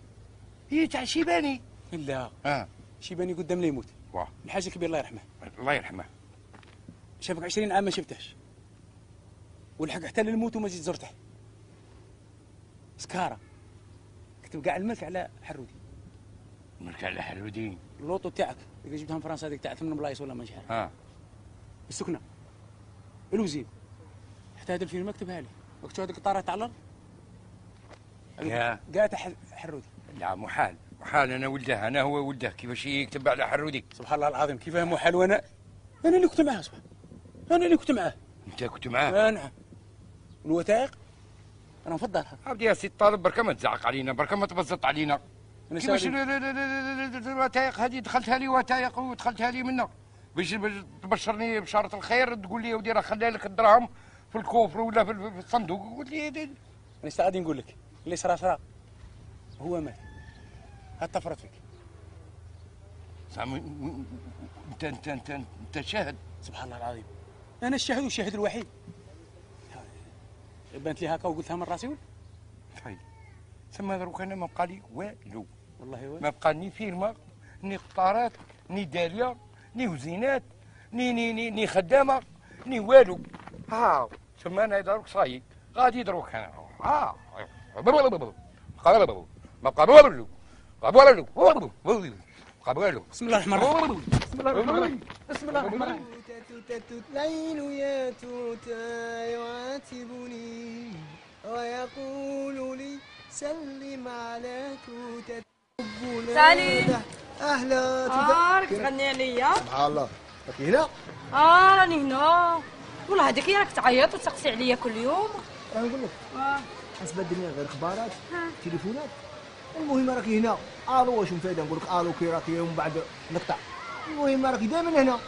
هي تاع شيباني. لا شيباني قدام لا يموت. واه الحاج الكبير الله يرحمه. الله يرحمه. شافك 20 عام ما شفتهش ولحق حتى للموت وما زيد زرته. سكاره كتب كاع الملك على حرودي. الملك على حرودي. اللوطو تاعك اللي جبتها من فرنسا هذيك تاع 8 بلايص ولا ما شحال. ها السكنه الوزين حتى هذا الفيلم كتبها لي وقت هذيك الطاره تاع الارض يا قالت حرودي. لا محال انا ولده، انا هو ولده، كيفاش يكتب على حرودي؟ سبحان الله العظيم كيفاه محال، وانا اللي كنت معاه. صباح انا اللي كنت معاه. انت كنت معاه؟ نعم. الوثائق انا مفضلها. عبدي يا سي الطالب، بركه ما تزعق علينا، بركه ما تبسط علينا. كيفاش الوثائق هذه دخلتها لي وثائق ودخلتها لي منها باش تبشرني بشاره الخير، تقول لي يا ودي راه خلى لك الدراهم في الكوفر ولا في الصندوق، قلت لي انا غادي نقول لك اللي صرا هو مات، حتى فرط فيك. زعما انت شاهد؟ سبحان الله العظيم انا الشاهد والشاهد الوحيد. بانت لي هكا وقلتها من راسي. طيب ثم دروك انا ما بقى لي والو، والله والو. ما بقى ني فيرما ني قطارات ني داليه ني وزينات ني خدامه ني والو. ها ثم انا دروك صايي غادي دروك انا ما بقى والو قبلوا. بسم الله الرحمن الرحيم. بسم الله الرحمن الرحيم. بسم الله الرحمن الرحيم. الليل يا توتا يعاتبني ويقول لي سلم على توتا. سالم. اهلا توتا. راك تغني عليا؟ سبحان الله راكي هنا؟ راني هنا. والله هذيك راك تعيط وتسقسي عليا كل يوم. راه نقول لك حسب الدنيا غير اخبارات تليفونات. المهم راكي هنا. الو واش مفيده نقول لك الو كي راكي ومن بعد نقطع. المهم راكي دائما هنا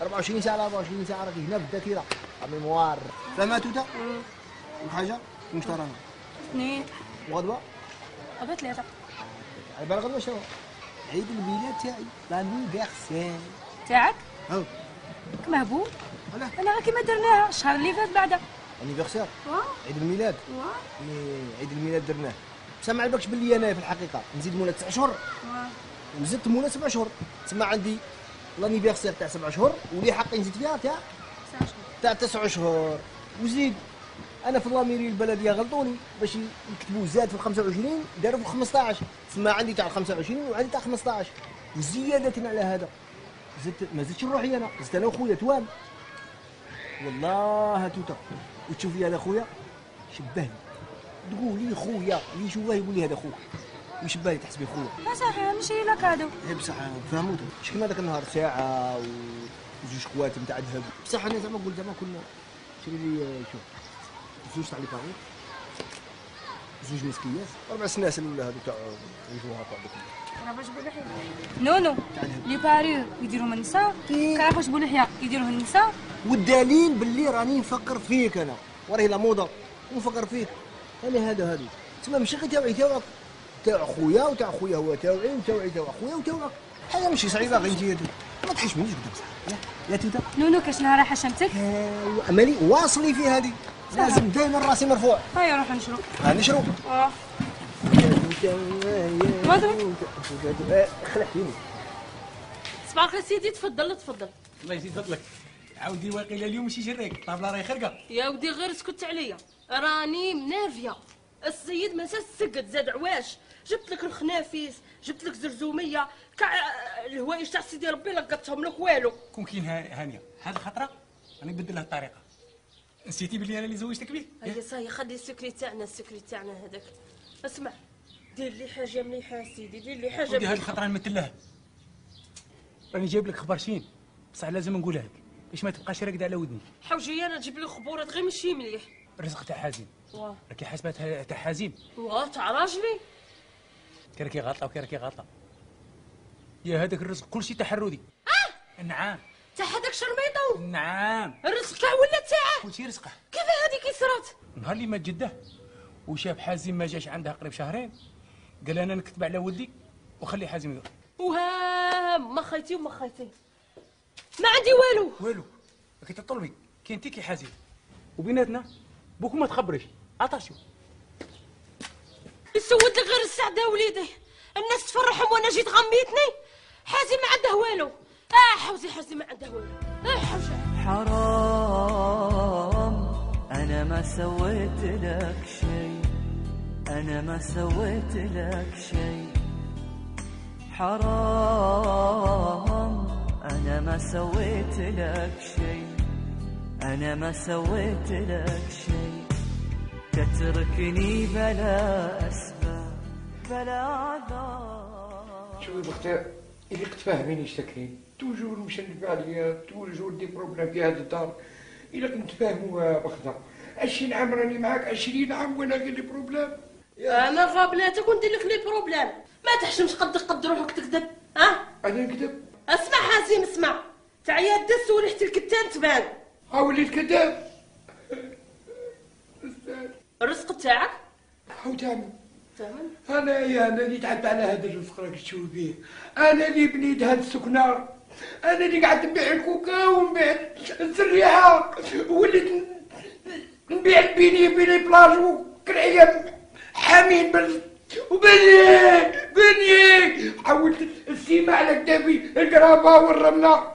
24 ساعه على 24 ساعه راكي هنا بالذاكره الميموار. فما توتا الحاجه واش تراها؟ 2 وغدوه؟ غدوه 3. على بالك غدوه شنو؟ عيد الميلاد تاعي لانيفيرسير تاعك؟ هاو مهبول. انا كيما درناها الشهر اللي فات بعدا. انيفيرسير؟ عيد الميلاد؟ عيد الميلاد درناه. بصح ما عجبكش باللي انا في الحقيقه نزيد مولا 9 شهور وزدت مولا 7 شهور، تسمى عندي لانيفيرسير تاع 7 شهور واللي حقي نزيد فيها تاع 9 شهور وزيد. انا في اللاميري البلديه غلطوني باش يكتبوا زاد في 25 داروا في 15، تسمى عندي تاع 25 وعندي تاع 15 وزياده على هذا زدت. ما زدتش روحي انا، زدت انا وخويا توام والله توتا. وتشوفي هذا خويا شبهني، تقول لي خويا اللي يشوفه يقول لي هذا خوك ويشبه لي تحسبي خويا. بصح ماشي لك هادو. بصح فهمتوا شكون هذاك النهار ساعه وزوج خوات نتاع ذهب. بصح انا زعما قلت زعما كنا شري لي شوف زوج تاع لي بارون، زوج مسكيات، 4 سناس هذو تاع يجوها تاع راه باش بولحيا نونو لي باريو يديروهم النساء، كيف باش بولحيا يديروهم النساء. والدليل باللي راني نفكر فيك انا وراه لا موضه ونفكر فيك انا. هذا تسمى ماشي غير تاوعي تاوعك تاع خويا وتاع خويا هو تاوعي وتاوعي تاع خويا وتاوعك. حاجه ماشي صعيبه غير انت ما تحشمنيش قدام صاحبي يا توتا. نونو كاش نهار حشمتك مالي واصلي في هذه لازم دائما راسي مرفوع. هيا روح نشرو. نشرو. خلعتيني. صباح الخير سيدي، تفضل تفضل. الله يزيد فضلك. عاودي واقيلا اليوم ماشي جريك الطابله راهي خرقه. يا ودي غير سكت عليا، راني منافيه. السيد ما سكت زاد عواش. جبت لك الخنافيس، جبت لك زرزوميه، كاع الهوايج تاع سيدي ربي لقطتهم لك والو. كون كاين هانيه هذه الخطره راني نبدل لها الطريقه. نسيتي بلي انا اللي زوجتك بيه؟ هيا صاي خلي السكري تاعنا هذاك. اسمع دير لي حاجه مليحه سيدي، دير لي حاجه مليحه. هذه الخطره نمثل لها. راني جايب لك خبر شين بصح لازم نقولها لك باش ما تبقاش راقده على ودني. حوجي انا نجيب لك خبورات غير ماشي مليح. الرزق تاع حازم. راكي حاسباتها تاع حازم. تاع راجلي. راكي غلطه وراكي غلطه. يا هذاك الرزق كلشي تحرودي. نعم. تاع هذاك شرميطو. نعم. الرزق كاع ولا تاعه. كلشي رزقه. كيف هذه كي صرات؟ نهار اللي مات جده وشاف حازم ما جاش عندها قريب شهرين قال انا نكتب على ولدي وخلي حازم يدور. ما خيتي وما خيتي ما عندي والو. راكي تطلبي كاين تيكي حازم وبيناتنا بوك ما تخبريش. عطاشو يسود لك غير السعده وليدي، الناس تفرحهم وانا جيت غميتني. حازم ما عنده والو. حوزي حازم ما عنده والو. حوجه حرام انا ما سويت لك شيء، انا ما سويت لك شيء. حرام انا ما سويت لك شيء، أنا ما سويت لك شيء، تتركني بلا أسباب بلا عذاب. شوفي بختي اللي تفاهميني اشتكين توجور مشنب عليا توجور دي بروبليم في هذه الدار. إلا كنت فاهموا بختي 20 عام راني معاك 20 عام وانا غير لي بروبليم. انا غابلاتك وندير لك لي بروبليم. ما تحشمش قد روحك تكذب. ها انا نكذب؟ اسمع حازم اسمع، تعيا دس وريحة الكتان تبان. وليت كذاب. الرزق تاعك هاو تعمل تمام. انا اللي تعبت على هذا الرزق راك تشوف به. انا اللي بنيت هذا السكنار، انا اللي قعدت نبيع الكوكا ونبيع الزريعه وليت نبيع البيني بلاج وكرعيه حامين بني حولت السيمه على كتافي القرابه والرمله.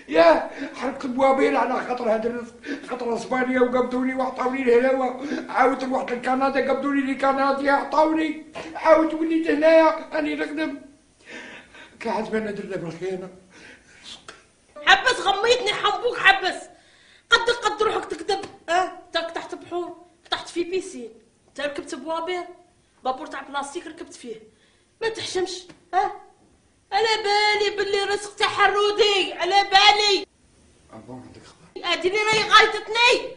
يا حرقت بوابيل على خاطر هذا الرزق، خاطر اسبانيا وقبضوني وعطاوني الهلاوه. عاود رحت لكندا قبضوني لي كنديا عطاوني. عاود وليت هنايا راني نخدم. قاعد ما ندير لا بالخيانه. حبس غميتني حنبوك حبس. قد روحك تكذب. تاك تحت بحور تحت في بيسين. انت ركبت بوابير بابور تاع بلاستيك ركبت فيه. ما تحشمش. على بالي باللي رزق تاع حرودي، على بالي. عندك خبر؟ هادي اللي راهي غايتتني.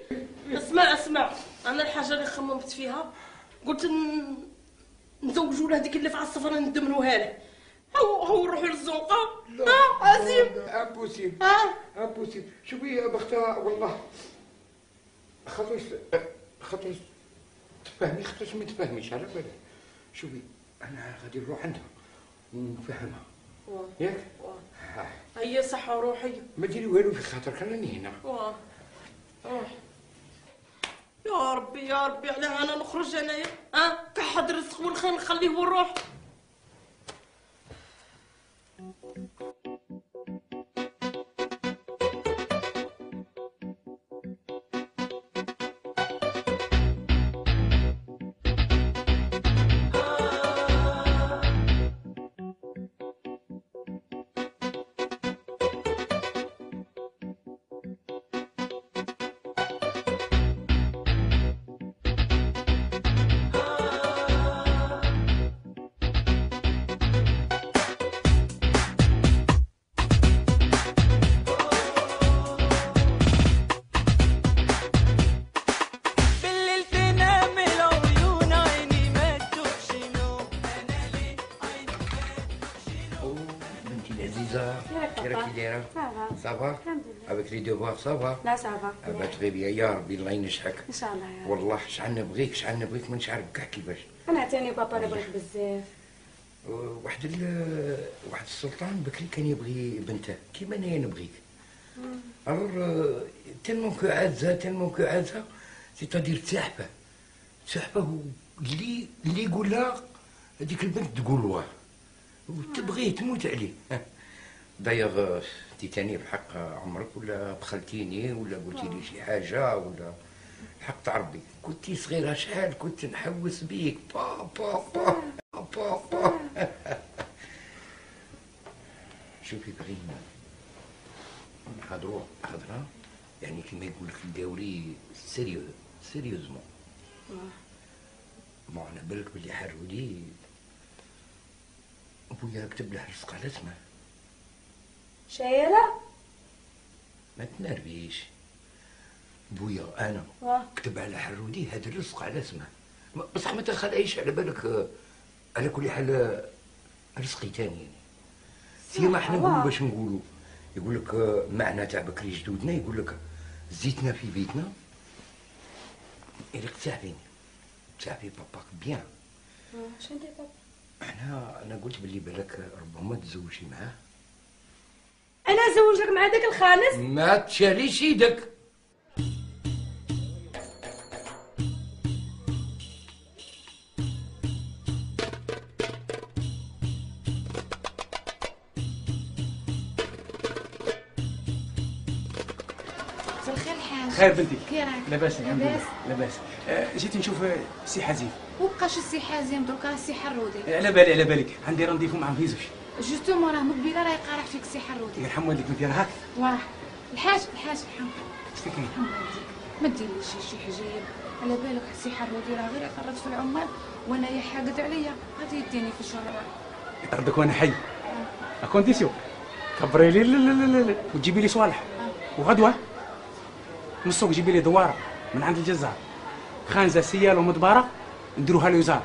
اسمع انا الحاجه اللي خممت فيها قلت نزوجوا له هذيك اللي في السفر ندمنوها له. هو نروحوا للزنقه. عزيم امبوسيبل امبوسيبل. شوفي يا بختها والله خاطرش تفهمي خاطرش ما تفهميش على بالك. شوفي انا غادي نروح عندها ونفهمها ياك. هيا صحة روحي ما ديري والو في خاطرك راني هنا. يا ربي على انا نخرج انايا. كحد الرزق والخير نخليه ونروح. صافا افيك لي دوفوار صافا؟ لا صافا با تري بيان يا ربي الله ينجحك ان شاء الله. يا والله شحال نبغيك ما نعرف كاع كيفاش. انا عتاني بابا نبغيك بزاف. واحد السلطان بكري كان يبغي بنته كيما انايا نبغيك. الور تالمون كو عازها سيتادير تسحبه اللي يقول لها هذيك البنت تقول له وتبغيه تموت عليه. دايوغ تاني بحق عمرك ولا بخلتيني ولا قلتي لي شي حاجه ولا بحق تاع ربي كنتي صغيره شحال كنت نحوس بيك با با با با با. شوفي بغينا نحضروا حضره يعني كيما يقول لك الدوري سيريوزمون. ما على بالك بلي حرودي بويا كتب له رزق على اسمه. شايله ما تنرفيش بويا انا كتب على حرودي هذا الرزق على اسمه بصح ما تخلعيش على بالك. على كل حال رزقي تاني يعني سيما احنا نقولوا باش نقولوا يقول لك معنى تاع بكري جدودنا يقول لك زيتنا في بيتنا إلك تساعديني تساعدي باباك بيان. شنو دير بابا؟ انا قلت باللي بالك ربما تزوجي معاه. انا زوجك مع داك الخانس؟ ما تشاليش يدك. الخير الحاج. خير بنتي. كي راك؟ لاباس الحمد لله لاباس. جيت نشوف سي حزيم. وبقاش السي حازم دركا السي حرودي. على بالك عندي رانديفو مع فيزوش. جوستومون راه مقبله راه يقارح فيك السي حرودي. يرحم والديك بنتي راك. واه الحاج الحاج رحم. فيكني. ما ديريش شي حجيب، على بالك سي حرودي راه غير يقرط في العمال وانا حاقد عليا غادي يديني في الشارع. يطردك وانا حي. اكونديسيون كبري لي لا وتجيبي لي صوالح وغدوه من السوق جيبي لي دواره من عند الجزار خانزه سيال ومدبره نديروها الوزاره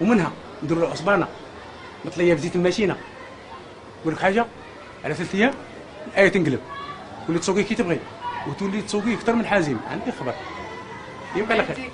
ومنها نديروا له عصبانه مطليه بزيت الماشينه. نقول لك حاجه على 3 ايام الايه تنقلب تولي تسوقي كي تبغي وتولي تسوقي اكثر من حازم. عندي خبر يبقى على خير.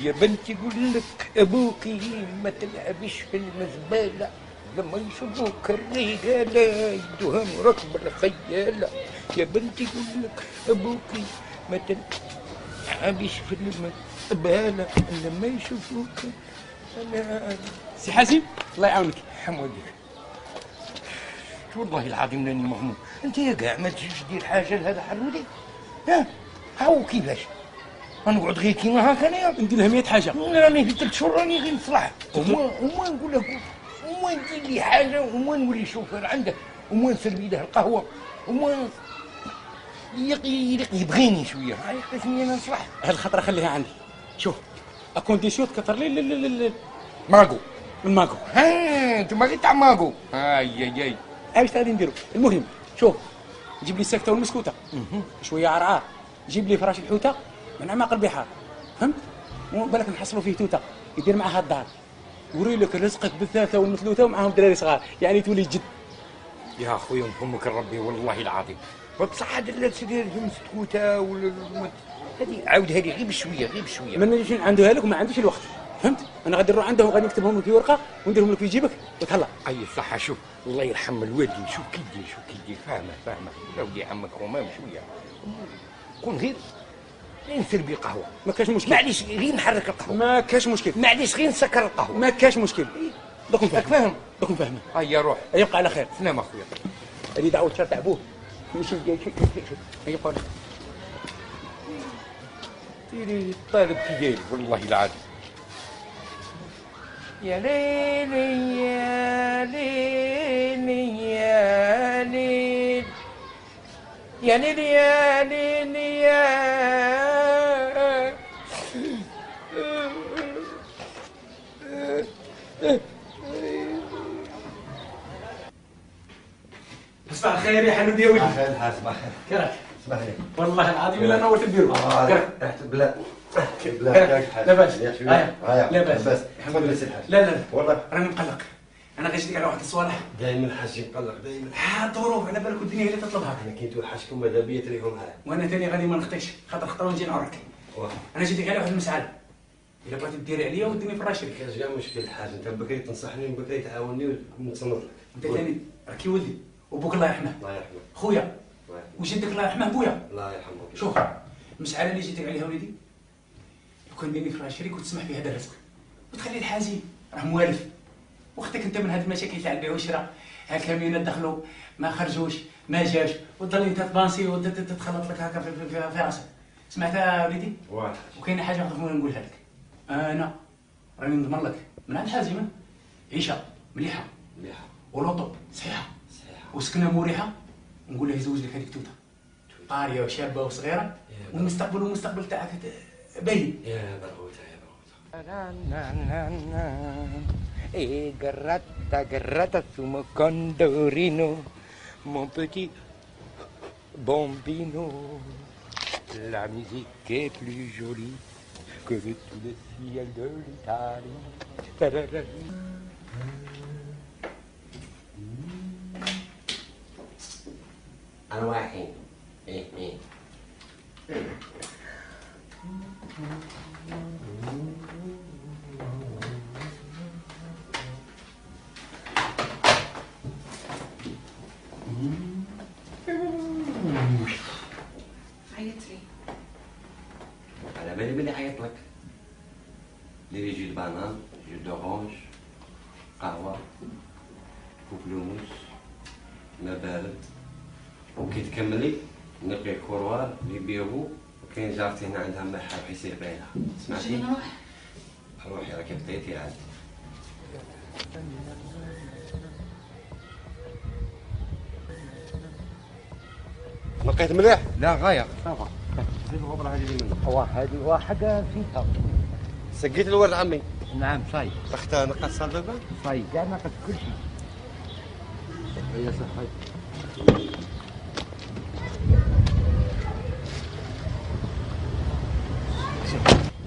يا بنتي يقول لك ابوكي ما تلعبش في المزبله لما يشوفوك الرجاله يدوها مركب الخياله. يا بنتي يقول لك ابوكي ما تلعبش في المزبله لما يشوفوك. انا سي حازم الله يعاونك. حمودك والله العظيم راني مغموم. انت يا كاع ما تجيش دير حاجه لهذا حرودي. ها هاو كيفاش غنقعد غير كيما هكا انايا ندير لها 100 حاجه. راني في 3 شهور راني غير نصلح. وما نقول لك وما ندير لي حاجه وما نولي شوفير عنده وما نسربي له القهوه وما يبغيني شويه. هاي قسمي انا نصلح. هاد الخطره خليها عندي. شوف اكونديسيون تكثر لي ماكو من ماكو. ها انت ما تاع ماكو. اي ايش غادي نديرو؟ المهم شوف جيب لي السكته والمسكوته شويه عرعار. جيب لي فراش الحوته من اعماق البحار فهمت؟ بالك نحصلوا فيه توته يدير معها الدار. وري لك رزقك بالثالثه والمثلوثه ومعاهم دراري صغار يعني تولي جد. يا خويا نفهمك ربي والله العظيم. بصح هاد السرير مسكوته هذه عاود هذه غير بشويه غير بشويه. ما نجيش عنده لك وما عندوش الوقت فهمت؟ انا غادي نروح عنده وغادي نكتبهم لك في ورقه ونديرهم لك في جيبك وتهلا. اي صح. شوف الله يرحم الوالدين شوف كي يدير فاهمه ولا ولي عمك رومان شويه كون غير نسربي قهوه ما كاش مشكل. معليش غير نحرك القهوه ما كاش مشكل. معليش غير نسكر القهوه ما كاش مشكل. دوك نفهم دوك نفهم. هيا روح يبقى على خير. سلام اخويا. هذه دعوه شرط عبوه ماشي يبقى ديري الطالب كي داير والله العظيم. يا ليلي يا ليلي يا ليلي يا ليلي يا ليلي يا صباح الخير يا حلودي يا ولدي. صباح كراك صباح لي والله العظيم الا نورت البيرو. رحت بلا لا باس لا باس الحمد لله. لا والله راني مقلق. انا غنجيك على واحد الصوالح. دائما الحاج يقلق دائما. الظروف على بالك الدنيا هي اللي تطلبها. انا كي تقول حاجكم ماذا بيا تريهم هاي وانا ثاني غادي ما نخطيش خاطر خطره ونجي نعورك. انا جيتك على واحد المسعال الا بغيتي ديري عليا وديني في الراشد. كاش كاع مشكل الحاج انت بكري تنصحني وبكري تعاوني ونتصنت لك. انت ثاني راكي ولدي وبوك الله يرحمه. الله يرحمه خويا وجدك الله يرحمه بويا. الله يرحمه. شوف المسعال اللي جيتك عليها وليدي لو كان ديرني في شريك وتسمح في هذا الرزق وتخلي الحازم راه موالف واختك انت من هذه المشاكل تاع البيع والشراء. هالكاميونات دخلوا ما خرجوش ما جاش وتضل انت تبانسي وتتخلط لك هكا في راسك. سمعتها وليدي؟ واحد وكاينه حاجه نقدر نقولها لك. انا راني نضمن لك من عند حازم عيشه مليحه ولطب صحيحه وسكنه مريحه. نقول له يزوج لك هذيك توته طاريه وشابه وصغيره والمستقبل تاعك باين. يا برغوثه يا برغوثه. Garrata su mon condorino, mon petit bambino. La musique est plus jolie que tout le ciel de l'Italie. أنا واحد إيه عيط لي. على بالي بلي عيط لك. ديري جي بانان جي دورانج قهوة كوبلوموس ما بارد وكي تكملي نلقي كوروار يبيعو وكاين جارتي هنا عندها محل يصير بينها. سمعتي؟ نروح. روحي راكي بديتي عاد. لقيت مليح؟ لا غايه. صافا زيد الغبره هذه اللي منك. واحد فيها. سقيت الورد عمي؟ نعم صاي. اختها نقص صندوقه؟ صاي كاع ناقص كل شيء. هيا صحي.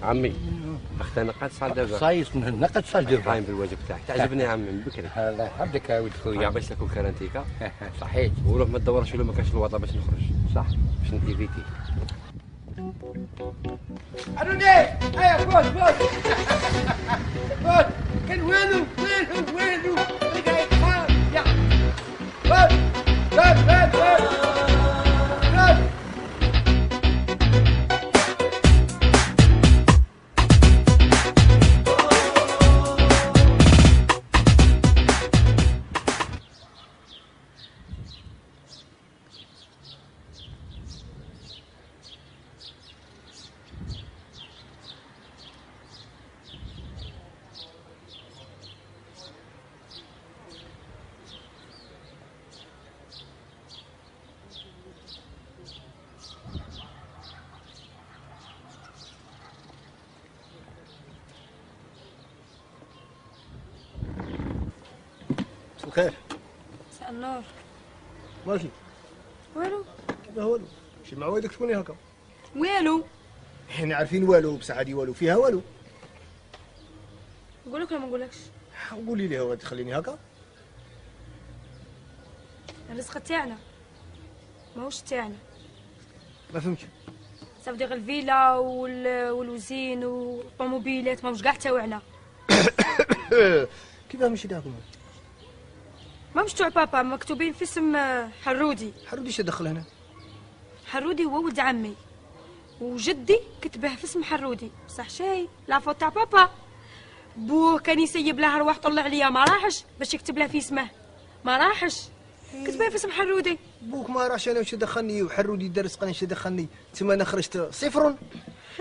عمي اختها نقص صندوقه. صايص نقص صندوقه. قايم بالواجب تاعك تعجبني يا عمي من بكري. الله يحفظك يا ولد خويا. باش تاكل كارانتيكا. صحيح. وروح ما تدورش ولا ما كانش الوضع باش نخرج. صح. باش نتيفيتي. عروني هيا فوت فوت. فوت كان وينو رجع يتحار يا فوت فوت فوت فوت. خير. مساء النور. ماشي. والو. كيفاه والو؟ شي معويدك تكوني هكا. والو. حنا عارفين والو بصح هادي والو فيها والو. نقولك ولا ما نقولكش؟ قولي لي هو تخليني هكا. الرزق تاعنا ماهوش تاعنا. ما فهمتش. صافي غير الفيلا والوزين والطوموبيلات ماهوش كاع تاوعنا. كيفاه ماشي تاعكم؟ ماهوش تاع بابا، مكتوبين في اسم حرودي. حرودي اش دخل هنا؟ حرودي هو ولد عمي وجدي كتبه في اسم حرودي، بصح شاي لافوت تاع بابا. بوه كان يسيب لها رواح طلع عليا ما راحش باش يكتب لها في اسمه، ما راحش كتبه في اسم حرودي. بوك ما راحش انا واش دخلني وحرودي دار رزقنا اش دخلني تما انا خرجت صفر.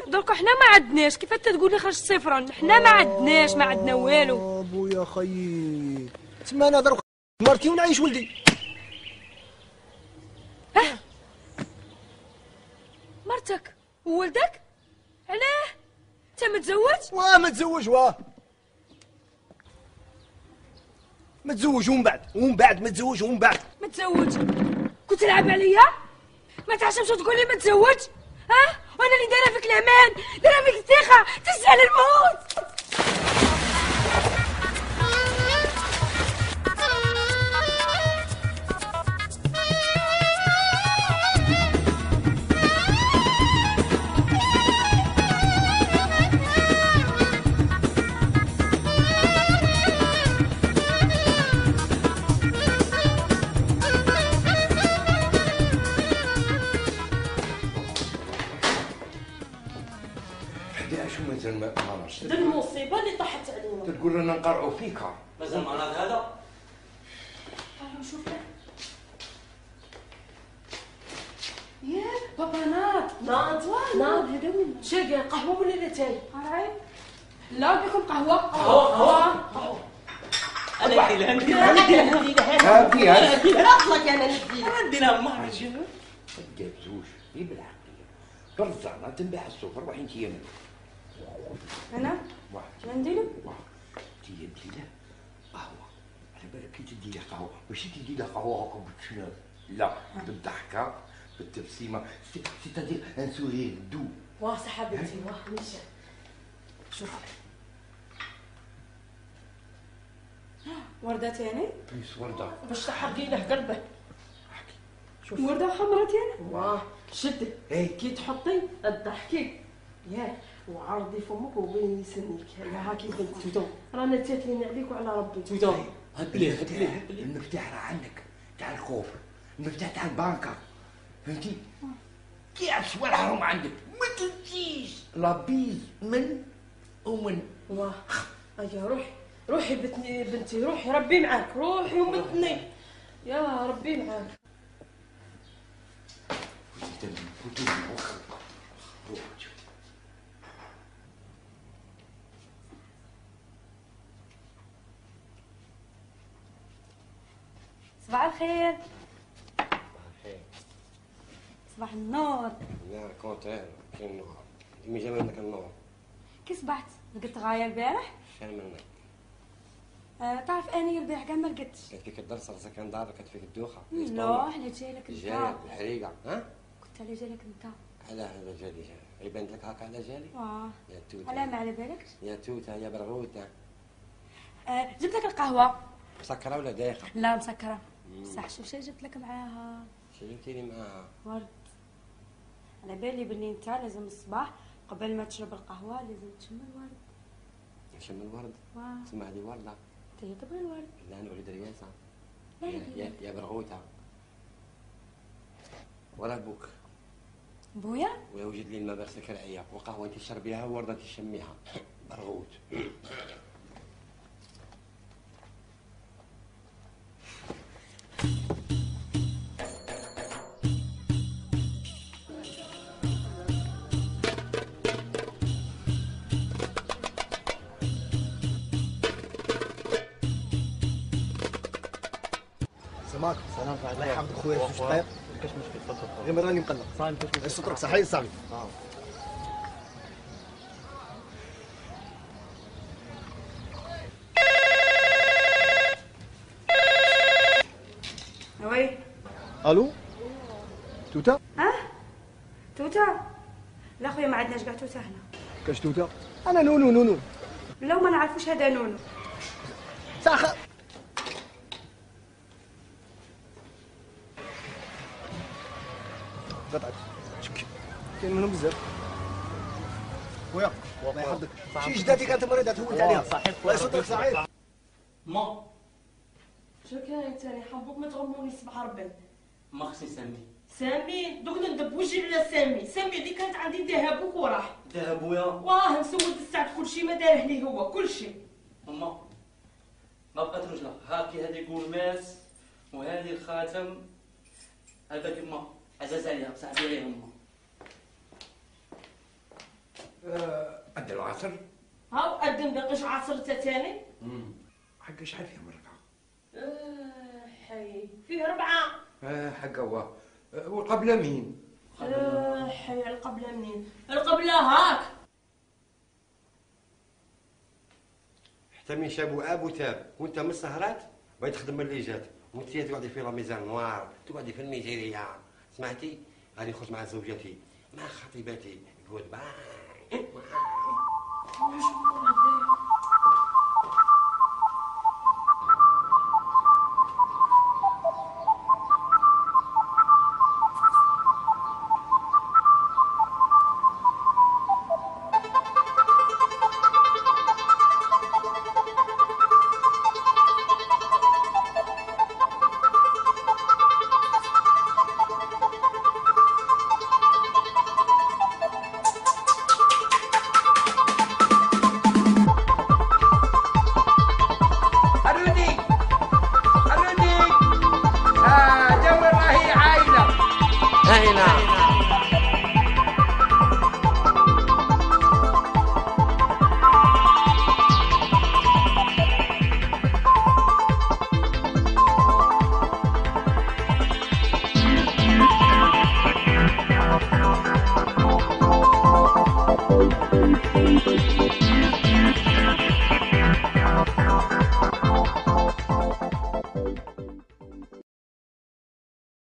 درك حنا ما عندناش، كيف انت تقول لي خرجت صفرا؟ حنا ما عندناش، ما عندنا والو. بويا خيي تما انا درك مرتي ونعيش ولدي. مرتك وولدك؟ علاه؟ انت متزوج؟ ما تزوج متزوج ومن بعد متزوج ومن بعد متزوج. كنت تلعب عليا؟ ما تعشمش تقول لي متزوج؟ ها؟ وانا اللي دايره فيك الامان، دايره فيك الثقه، تسال الموت. ما نعرفش. هذه المصيبه اللي طاحت علينا. تقول لنا نقرعوا فيك. مازال مرض هذا؟ شوف يا بابا ناض هذا وين شاقي قهوه ولا لاتاي؟ لا بكم قهوه. قهوه. انا ندي لها اطلق انا ندي لها مهرج. الجابزوج هي بالعقليه برزعنا تنباع السفر روحي انت يا انا نديرو تدي له قهوه. على بالك كي تدي له قهوه ماشي تدي له قهوه هكا بالشناب، لا بالضحكه بالتبسيمه، سيتادير ان سورير دو. واه صاحبتي واه مشى. شوف ورده تاني بليس ورده باش تحرقي له قلبه. شوف ورده حمراء تاني. واه شدي كي تحطي تضحكي ياه وعرضي فمك وبين سنيك. يا هاكي بنت تودو رانا تاتلين عليك وعلى ربي. تودو هد ليه المفتاح راه عندك تاع الخوف، المفتاح تاع البنكه فهمتي؟ كي الصوالح راهم عندك ما تجيش لابيز من ومن. واه ايا روحي بنتي روحي ربي معاك، روحي ومتني يا ربي معاك. صباح الخير. صباح النور. لا كونتير كاين النور مي جا منك النور. كي صبحت لقيت غايه البارح؟ شحال منك؟ تعرف اني البارح كاع ما لقيتش. كانت فيك الدرس راسك كان دار كانت فيك الدوخه. لا على جالك انت. جاية الحريقه ها؟ كنت على جالك انت. على جالي يبان لك هكا على جالي؟ يا توته. على ما على بالكش؟ يا توته يا برغوته. جبت لك القهوه. مسكره ولا دايخه؟ لا مسكره. صح شوف شي جبت لك معاها. شنو جبتي لي معاها؟ ورد. على بالي بلي انت لازم الصباح قبل ما تشرب القهوه لازم تشم الورد. نشم الورد؟ تسمع لي ورده. انت تبغي الورد؟ لا انا اريد رياسه. لا يا برغوته. ولا بوك. بويا؟ ولا وجد لي الماء بغسلك رعيه وقهوه انت تشربيها وورده تشميها. برغوت. سلامك. سلام الله يحفظك خويا. كيفاش طاير؟ كاش مشكل تفضل. غير راني مقلق. صايم كاش مشكل. سترك صحيح صاحبي. وي. الو توته؟ توته؟ لا خويا ما عندناش كاع توته هنا. كاش توته؟ انا نونو. لا ما نعرفوش هذا نونو. صح. قطعت. كاين منهم بزاف. خويا الله يحفظك. شي جداتي كانت مريضه تهونت عليها. صحيح. الله يسترك صحيح. ما شو كاين تاني حبوك ما تغموني صباح ربي. ما خصني سامي. سامي دوك ندب وجهي على سامي اللي كانت عندي ذهبوك وراح. ذهب يا واه مسود الساعة كلشي ما داره لي هو كلشي. ماما ما بقات رجله هاكي هذه قلماس وهذه الخاتم هذاك ما عزاز عليها صاحبي عليها ما قد العصر. هاو قدم باقيش عصر تاني. حق شحال فيهم ركعه؟ حي فيه 4. حق هو وقبل مين؟ حي القبلة منين؟ القبلة هاك. حتى من شاب واب وتاب وانت من السهرات بغيت تخدم اللي جات وانت تقعدي في لا ميزان نوار تقعدي في الميزيريه سمعتي؟ غادي نخرج مع زوجتي مع خطيبتي جود باي